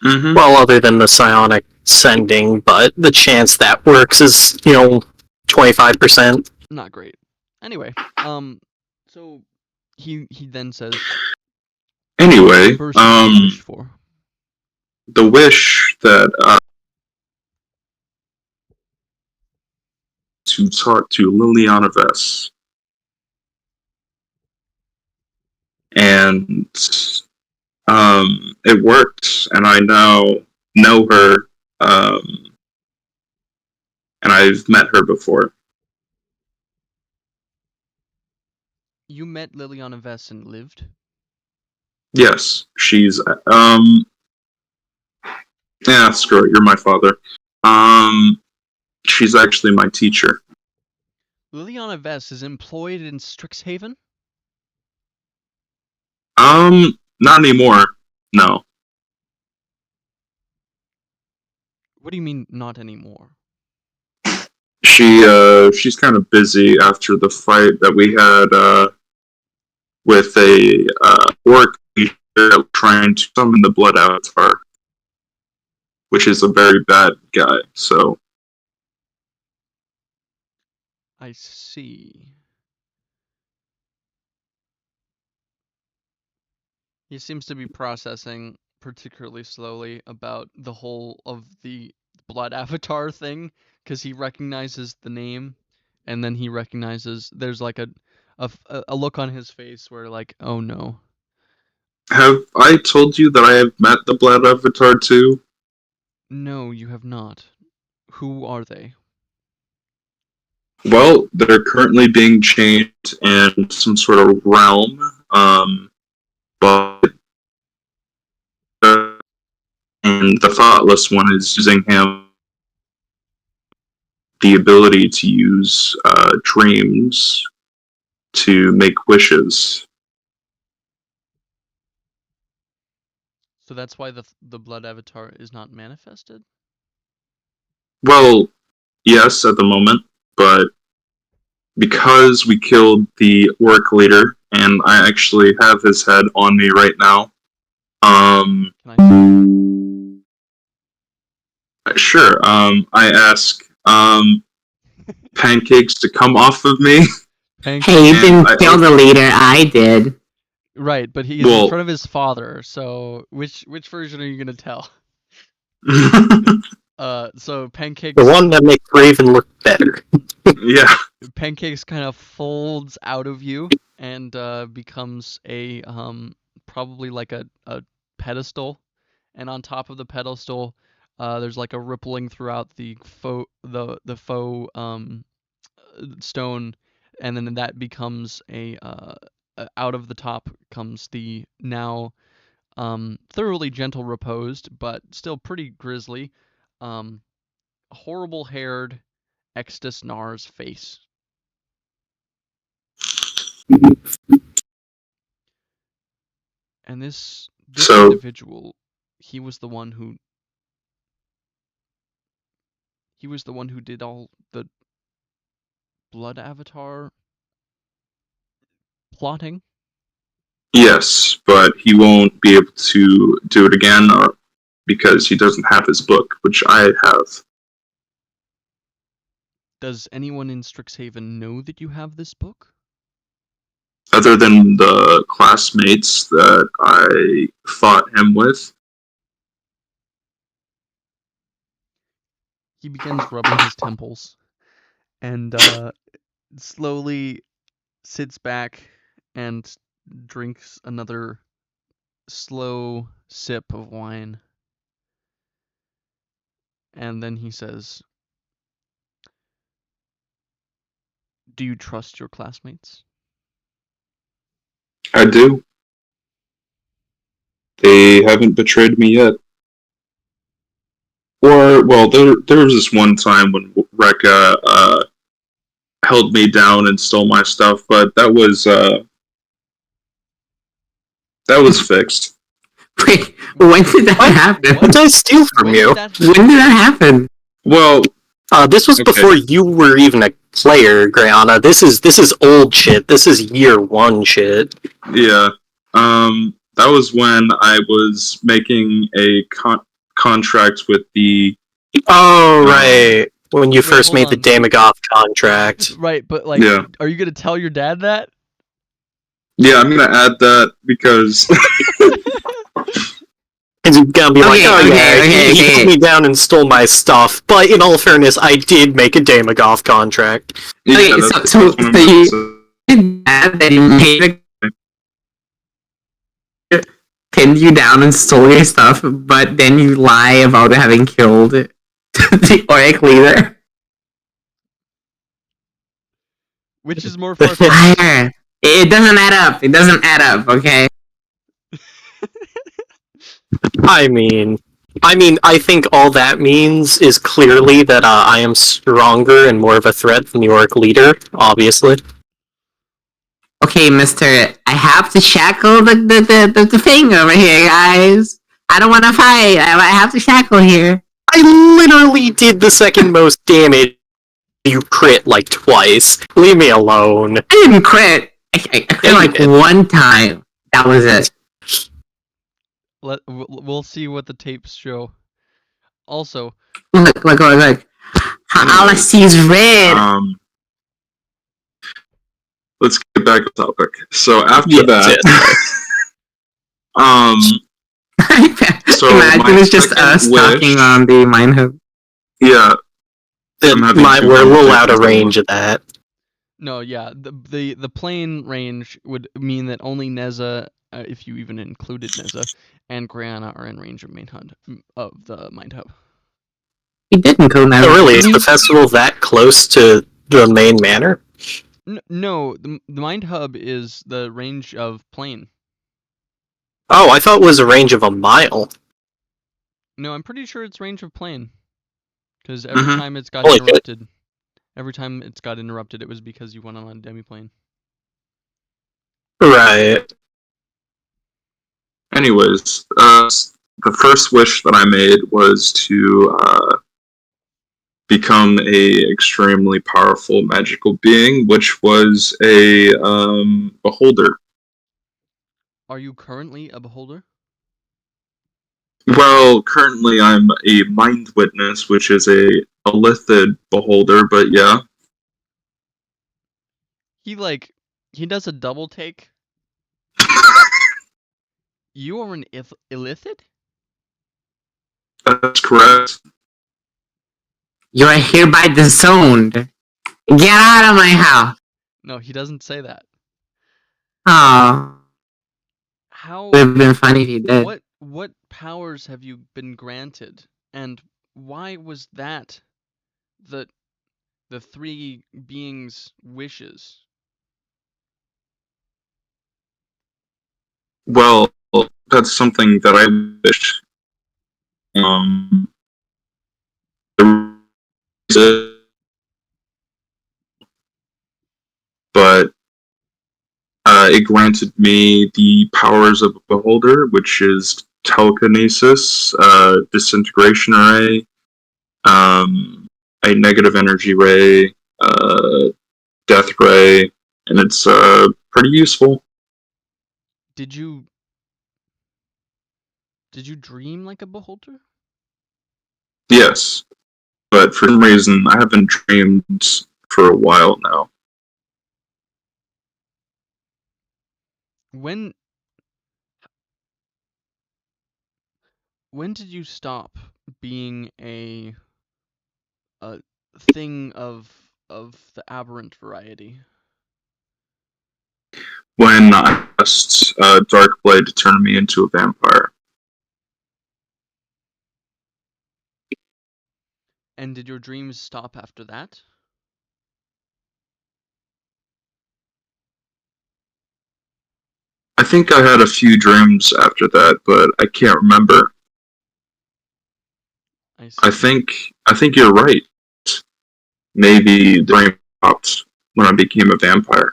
Speaker 2: Mm-hmm.
Speaker 1: Well, other than the psionic sending, but the chance that works is, 25%.
Speaker 4: Not great. Anyway, so he then says,
Speaker 2: Anyway,
Speaker 4: "Burst what you wish for."
Speaker 2: the wish that to talk to Liliana Vess. And it worked, and I now know her, and I've met her before.
Speaker 4: You met Liliana Vess and lived?
Speaker 2: Yes, she's yeah, screw it, you're my father. She's actually my teacher.
Speaker 4: Liliana Vess is employed in Strixhaven?
Speaker 2: Not anymore. No.
Speaker 4: What do you mean, not anymore?
Speaker 2: She's kind of busy after the fight that we had with a orc leader trying to summon the blood avatar, which is a very bad guy. So
Speaker 4: I see. He seems to be processing particularly slowly about the whole of the blood avatar thing, because he recognizes the name, and then he recognizes there's like a look on his face where like, oh no.
Speaker 2: have I told you that I have met the blood avatar too?
Speaker 4: No, you have not. Who are they?
Speaker 2: Well, they're currently being changed in some sort of realm, but and the thoughtless one is using him the ability to use dreams to make wishes.
Speaker 4: So that's why the blood avatar is not manifested?
Speaker 2: Well, yes, at the moment, but because we killed the orc leader, and I actually have his head on me right now.
Speaker 4: Can I see?
Speaker 2: Sure. I ask pancakes to come off of me.
Speaker 4: Pancake.
Speaker 3: Hey, you
Speaker 2: And
Speaker 3: didn't kill the leader, I did.
Speaker 4: Right, but he's in front of his father, so which version are you gonna tell? So Pancakes.
Speaker 1: The one that makes Raven look better.
Speaker 2: Yeah.
Speaker 4: Pancakes kind of folds out of you and becomes a probably like a pedestal, and on top of the pedestal, there's like a rippling throughout the faux stone, and then that becomes a out of the top comes the now thoroughly gentle reposed, but still pretty grisly, horrible haired Extus Nar's face. And this individual, he was the one who did all the blood avatar plotting.
Speaker 2: Yes, but he won't be able to do it again because he doesn't have his book, which I have.
Speaker 4: Does anyone in Strixhaven know that you have this book?
Speaker 2: other than the classmates that I fought him with.
Speaker 4: He begins rubbing his temples and slowly sits back and drinks another slow sip of wine. And then he says, "Do you trust your classmates?"
Speaker 2: I do. They haven't betrayed me yet. Or, well, there was this one time when Rekka held me down and stole my stuff, but that was fixed.
Speaker 3: Wait, when did that happen?
Speaker 1: What did I steal from
Speaker 4: When
Speaker 1: you?
Speaker 4: did that
Speaker 3: When did that happen?
Speaker 2: Well,
Speaker 1: This was
Speaker 2: Okay.
Speaker 1: before you were even a player, Greyanna. This is old shit. This is year one shit.
Speaker 2: yeah. That was when I was making a contract with the.
Speaker 1: Oh, right. When you
Speaker 4: Wait,
Speaker 1: first
Speaker 4: hold
Speaker 1: made the
Speaker 4: on.
Speaker 1: Damagoth contract.
Speaker 4: Right, but like,
Speaker 2: Yeah.
Speaker 4: are you gonna tell your dad that?
Speaker 2: Yeah, I'm gonna add that because.
Speaker 1: He's gonna be like,
Speaker 3: Okay,
Speaker 1: oh yeah,
Speaker 3: okay.
Speaker 1: he put me down and stole my stuff. But in all fairness, I did make a Damagoth contract.
Speaker 3: Okay,
Speaker 2: Yeah,
Speaker 3: so
Speaker 2: that's what I'm
Speaker 3: you-
Speaker 2: gonna
Speaker 3: That he made pinned you down and stole your stuff, but then you lie about having killed the Orc leader.
Speaker 4: Which is more far-fetched?
Speaker 3: Liar! It doesn't add up. It doesn't add up. Okay.
Speaker 1: I mean, I think all that means is clearly that I am stronger and more of a threat than the Orc leader, obviously.
Speaker 3: Okay, Mister. I have to shackle the thing over here, guys. I don't want to fight. I have to shackle here.
Speaker 1: I literally did the second most damage. You crit like twice. Leave me alone.
Speaker 3: I didn't crit. I crit
Speaker 1: Yeah, you
Speaker 3: like
Speaker 1: did.
Speaker 3: one time. That was it.
Speaker 4: We'll see what the tapes show. Also,
Speaker 3: Look. All I see is red.
Speaker 2: Let's get back to topic. So after
Speaker 1: Yes,
Speaker 2: that, so
Speaker 3: Imagine
Speaker 2: my
Speaker 3: it's just
Speaker 2: second
Speaker 3: us
Speaker 2: wish-
Speaker 3: talking on the mine hub.
Speaker 2: yeah, I'm having two
Speaker 1: We're a little out of
Speaker 2: conversations at
Speaker 1: range of that.
Speaker 4: no, yeah, the plane range would mean that only Neza, if you even included Neza, and Greyanna are in range of the Mind Hub.
Speaker 3: He didn't go now.
Speaker 1: Oh, really? Is the festival that close to the main manor?
Speaker 4: No, the Mind Hub is the range of plane.
Speaker 1: Oh, I thought it was a range of a mile.
Speaker 4: No, I'm pretty sure it's range of plane. Because every
Speaker 2: Mhm.
Speaker 4: time it's got
Speaker 1: Holy shit.
Speaker 4: interrupted, it was because you went on a demiplane.
Speaker 1: Right.
Speaker 2: Anyways, the first wish that I made was to become a extremely powerful magical being, which was a beholder.
Speaker 4: Are you currently a beholder?
Speaker 2: Well, currently I'm a mind witness, which is a lithid beholder, but yeah.
Speaker 4: He does a double take. You are an illithid?
Speaker 2: That's correct.
Speaker 3: You are hereby disowned. Get out of my house.
Speaker 4: No, he doesn't say that.
Speaker 3: Oh,
Speaker 4: How?
Speaker 3: would have been funny if he did.
Speaker 4: What powers have you been granted, and why was that the three beings' wishes?
Speaker 2: Well, that's something that I wish. But it granted me the powers of a beholder, which is telekinesis, disintegration ray, a negative energy ray, death ray, and it's pretty useful.
Speaker 4: Did you dream like a beholder?
Speaker 2: Yes, but for some reason I haven't dreamed for a while now.
Speaker 4: When did you stop being a thing of the aberrant variety?
Speaker 2: When I asked Darkblade to turn me into a vampire.
Speaker 4: And did your dreams stop after that?
Speaker 2: I think I had a few dreams after that, but I can't remember.
Speaker 4: I see.
Speaker 2: I think you're right. Maybe the dream stopped when I became a vampire.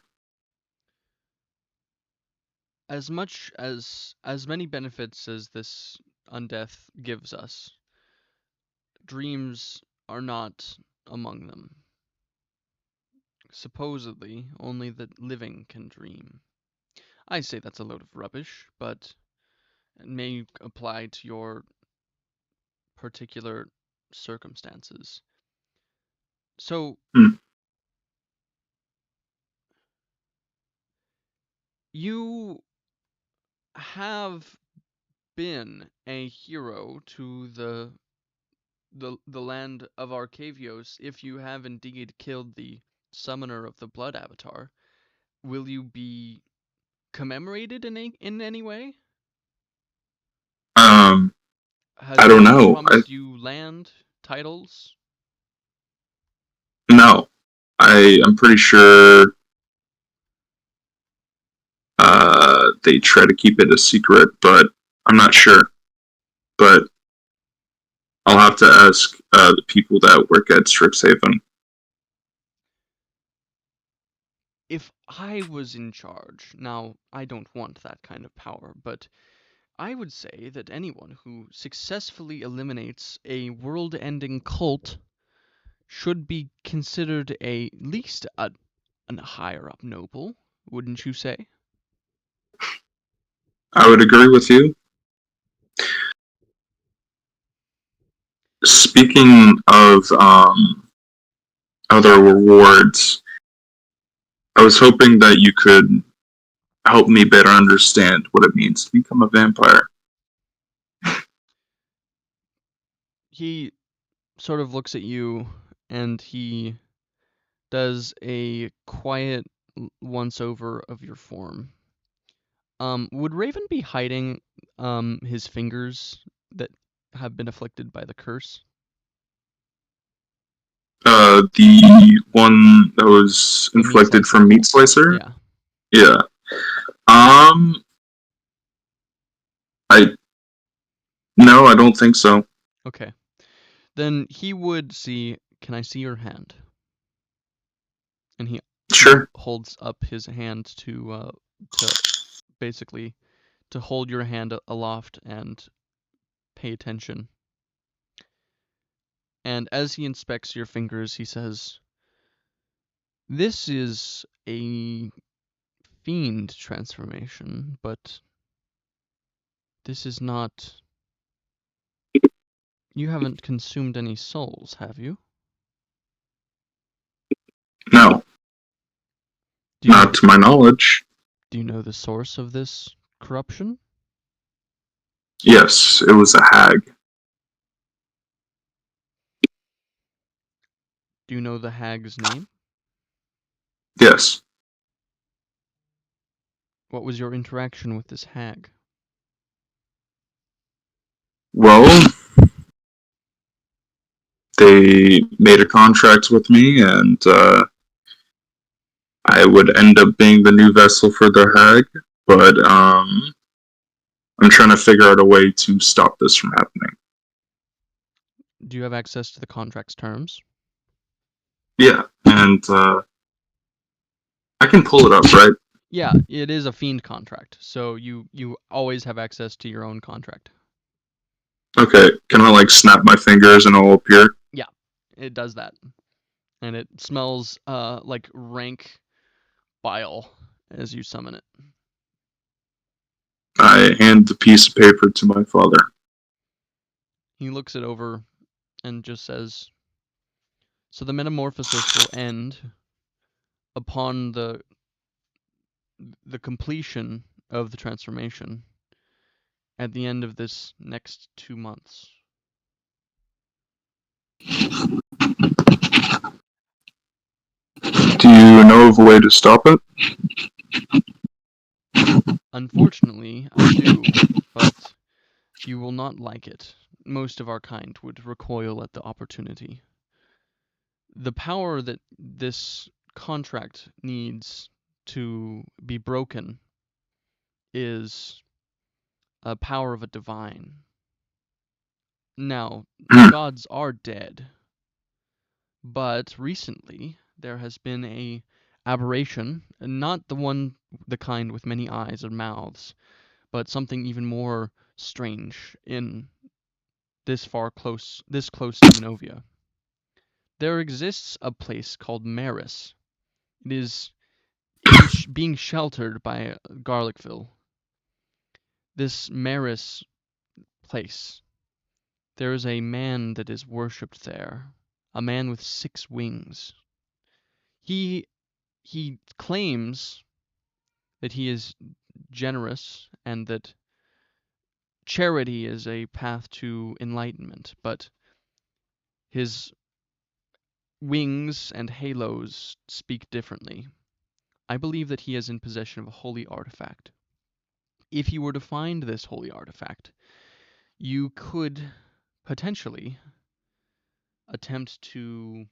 Speaker 4: As many benefits as this undeath gives us, dreams are not among them. Supposedly, only the living can dream. I say that's a load of rubbish, but it may apply to your particular circumstances. So, you have been a hero to the land of Arcavios if you have indeed killed the summoner of the blood avatar. Will you be commemorated in any way? Has
Speaker 2: I don't
Speaker 4: anyone
Speaker 2: know.
Speaker 4: promised you land, titles?
Speaker 2: No. I'm pretty sure they try to keep it a secret, but I'm not sure. But I'll have to ask the people that work at Strixhaven.
Speaker 4: If I was in charge, now I don't want that kind of power, but I would say that anyone who successfully eliminates a world-ending cult should be considered at least a higher up noble, wouldn't you say?
Speaker 2: I would agree with you. Speaking of other rewards, I was hoping that you could help me better understand what it means to become a vampire.
Speaker 4: He sort of looks at you and he does a quiet once over of your form. Would Raven be hiding his fingers that have been afflicted by the curse?
Speaker 2: The one that was
Speaker 4: The meat
Speaker 2: inflicted
Speaker 4: slicer.
Speaker 2: from Meat Slicer?
Speaker 4: Yeah.
Speaker 2: Yeah. I No, I don't think so.
Speaker 4: Okay. Then he would see, can I see your hand? And he
Speaker 2: Sure.
Speaker 4: holds up his hand to basically to hold your hand aloft and pay attention. And as he inspects your fingers, he says, "This is a fiend transformation, but this is not... You haven't consumed any souls, have you?"
Speaker 2: No, not to my knowledge.
Speaker 4: Do you know the source of this corruption?
Speaker 2: Yes, it was a hag.
Speaker 4: Do you know the hag's name?
Speaker 2: Yes.
Speaker 4: What was your interaction with this hag?
Speaker 2: Well, they made a contract with me, and I would end up being the new vessel for their hag, but I'm trying to figure out a way to stop this from happening.
Speaker 4: Do you have access to the contract's terms?
Speaker 2: Yeah, and I can pull it up, right?
Speaker 4: Yeah, it is a fiend contract, so you always have access to your own contract.
Speaker 2: Okay, can I snap my fingers and it'll appear?
Speaker 4: Yeah, it does that. And it smells like rank bile as you summon it.
Speaker 2: I hand the piece of paper to my father.
Speaker 4: He looks it over and just says, "So the metamorphosis will end upon the completion of the transformation at the end of this next 2 months.
Speaker 2: Do you know of a way to stop it?
Speaker 4: Unfortunately, I do, but you will not like it. Most of our kind would recoil at the opportunity. The power that this contract needs to be broken is a power of a divine. Now, the gods are dead, but recently there has been a aberration, and not the kind with many eyes and mouths, but something even more strange in this close to Minovia. There exists a place called Maris. It is being sheltered by Garlicville. This Maris place, there is a man that is worshipped there, a man with 6 wings. He claims that he is generous and that charity is a path to enlightenment, but his wings and halos speak differently. I believe that he is in possession of a holy artifact. If you were to find this holy artifact, you could potentially attempt to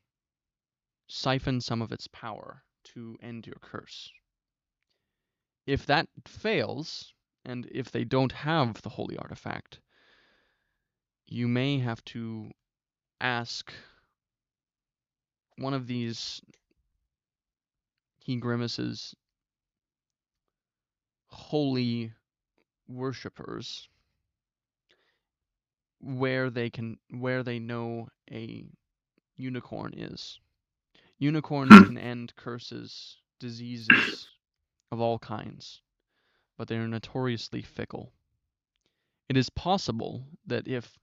Speaker 4: siphon some of its power to end your curse. If that fails, and if they don't have the holy artifact, you may have to ask one of these, he grimaces, holy worshippers where they know a unicorn is. Unicorns can end curses, diseases of all kinds, but they are notoriously fickle. It is possible that if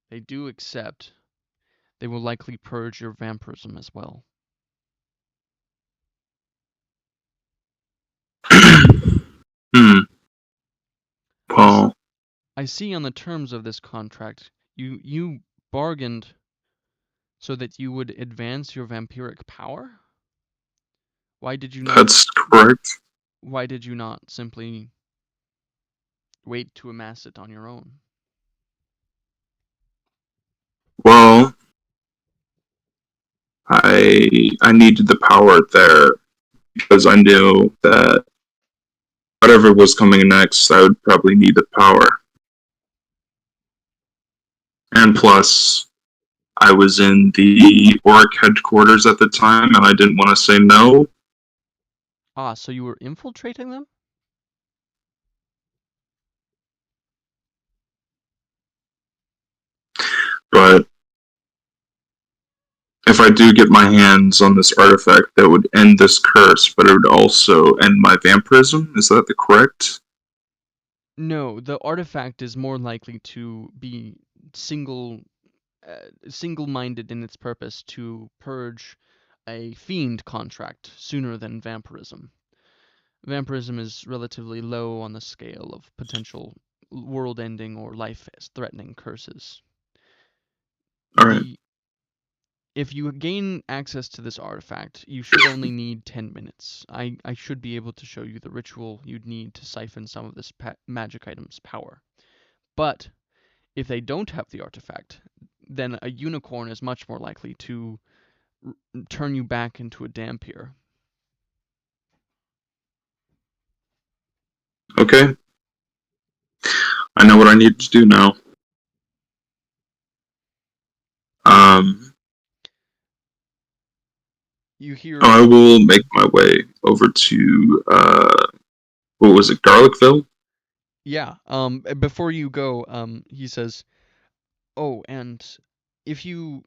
Speaker 4: they do accept, they will likely purge your vampirism as well.
Speaker 2: Well,
Speaker 4: I see on the terms of this contract, you bargained so that you would advance your vampiric power? Why did you not
Speaker 2: that's correct.
Speaker 4: why did you not simply wait to amass it on your own?
Speaker 2: Well, I needed the power there because I knew that whatever was coming next, I would probably need the power. And plus, I was in the Orc headquarters at the time, and I didn't want to say no.
Speaker 4: Ah, so you were infiltrating them?
Speaker 2: But if I do get my hands on this artifact, that would end this curse, but it would also end my vampirism. Is that the correct?
Speaker 4: No, the artifact is more likely to be single-minded in its purpose to purge a fiend contract sooner than vampirism. Vampirism is relatively low on the scale of potential world-ending or life-threatening curses.
Speaker 2: All right.
Speaker 4: If you gain access to this artifact, you should only need 10 minutes. I should be able to show you the ritual you'd need to siphon some of this magic item's power. But if they don't have the artifact, then a unicorn is much more likely to turn you back into a Dampier.
Speaker 2: Okay. I know what I need to do now.
Speaker 4: You hear...
Speaker 2: I will make my way over to, what was it, Garlicville?
Speaker 4: Yeah, before you go, he says, oh, and if you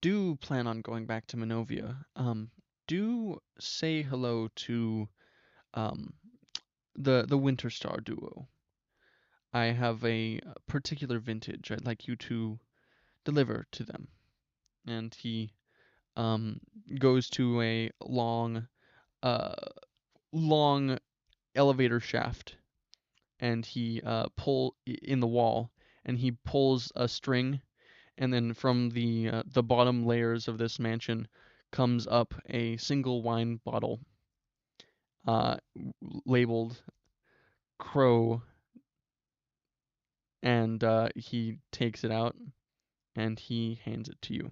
Speaker 4: do plan on going back to Minovia, do say hello to, the Winterstar duo. I have a particular vintage I'd like you to deliver to them. And he goes to a long elevator shaft, and he pull in the wall, and he pulls a string, and then from the bottom layers of this mansion comes up a single wine bottle, labeled Crow, and he takes it out and he hands it to you.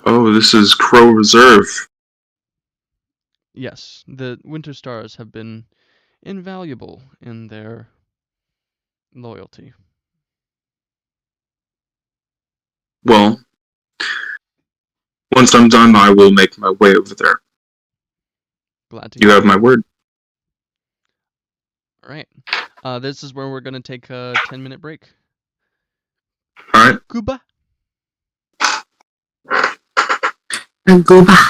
Speaker 2: Oh, this is Crow Reserve.
Speaker 4: Yes, the Winter Stars have been invaluable in their loyalty.
Speaker 2: Well, once I'm done, I will make my way over there.
Speaker 4: Glad to
Speaker 2: You
Speaker 4: hear
Speaker 2: have
Speaker 4: it.
Speaker 2: my word.
Speaker 4: All right. This is where we're going to take a 10-minute break.
Speaker 2: All right.
Speaker 4: Goodbye.
Speaker 3: Goodbye.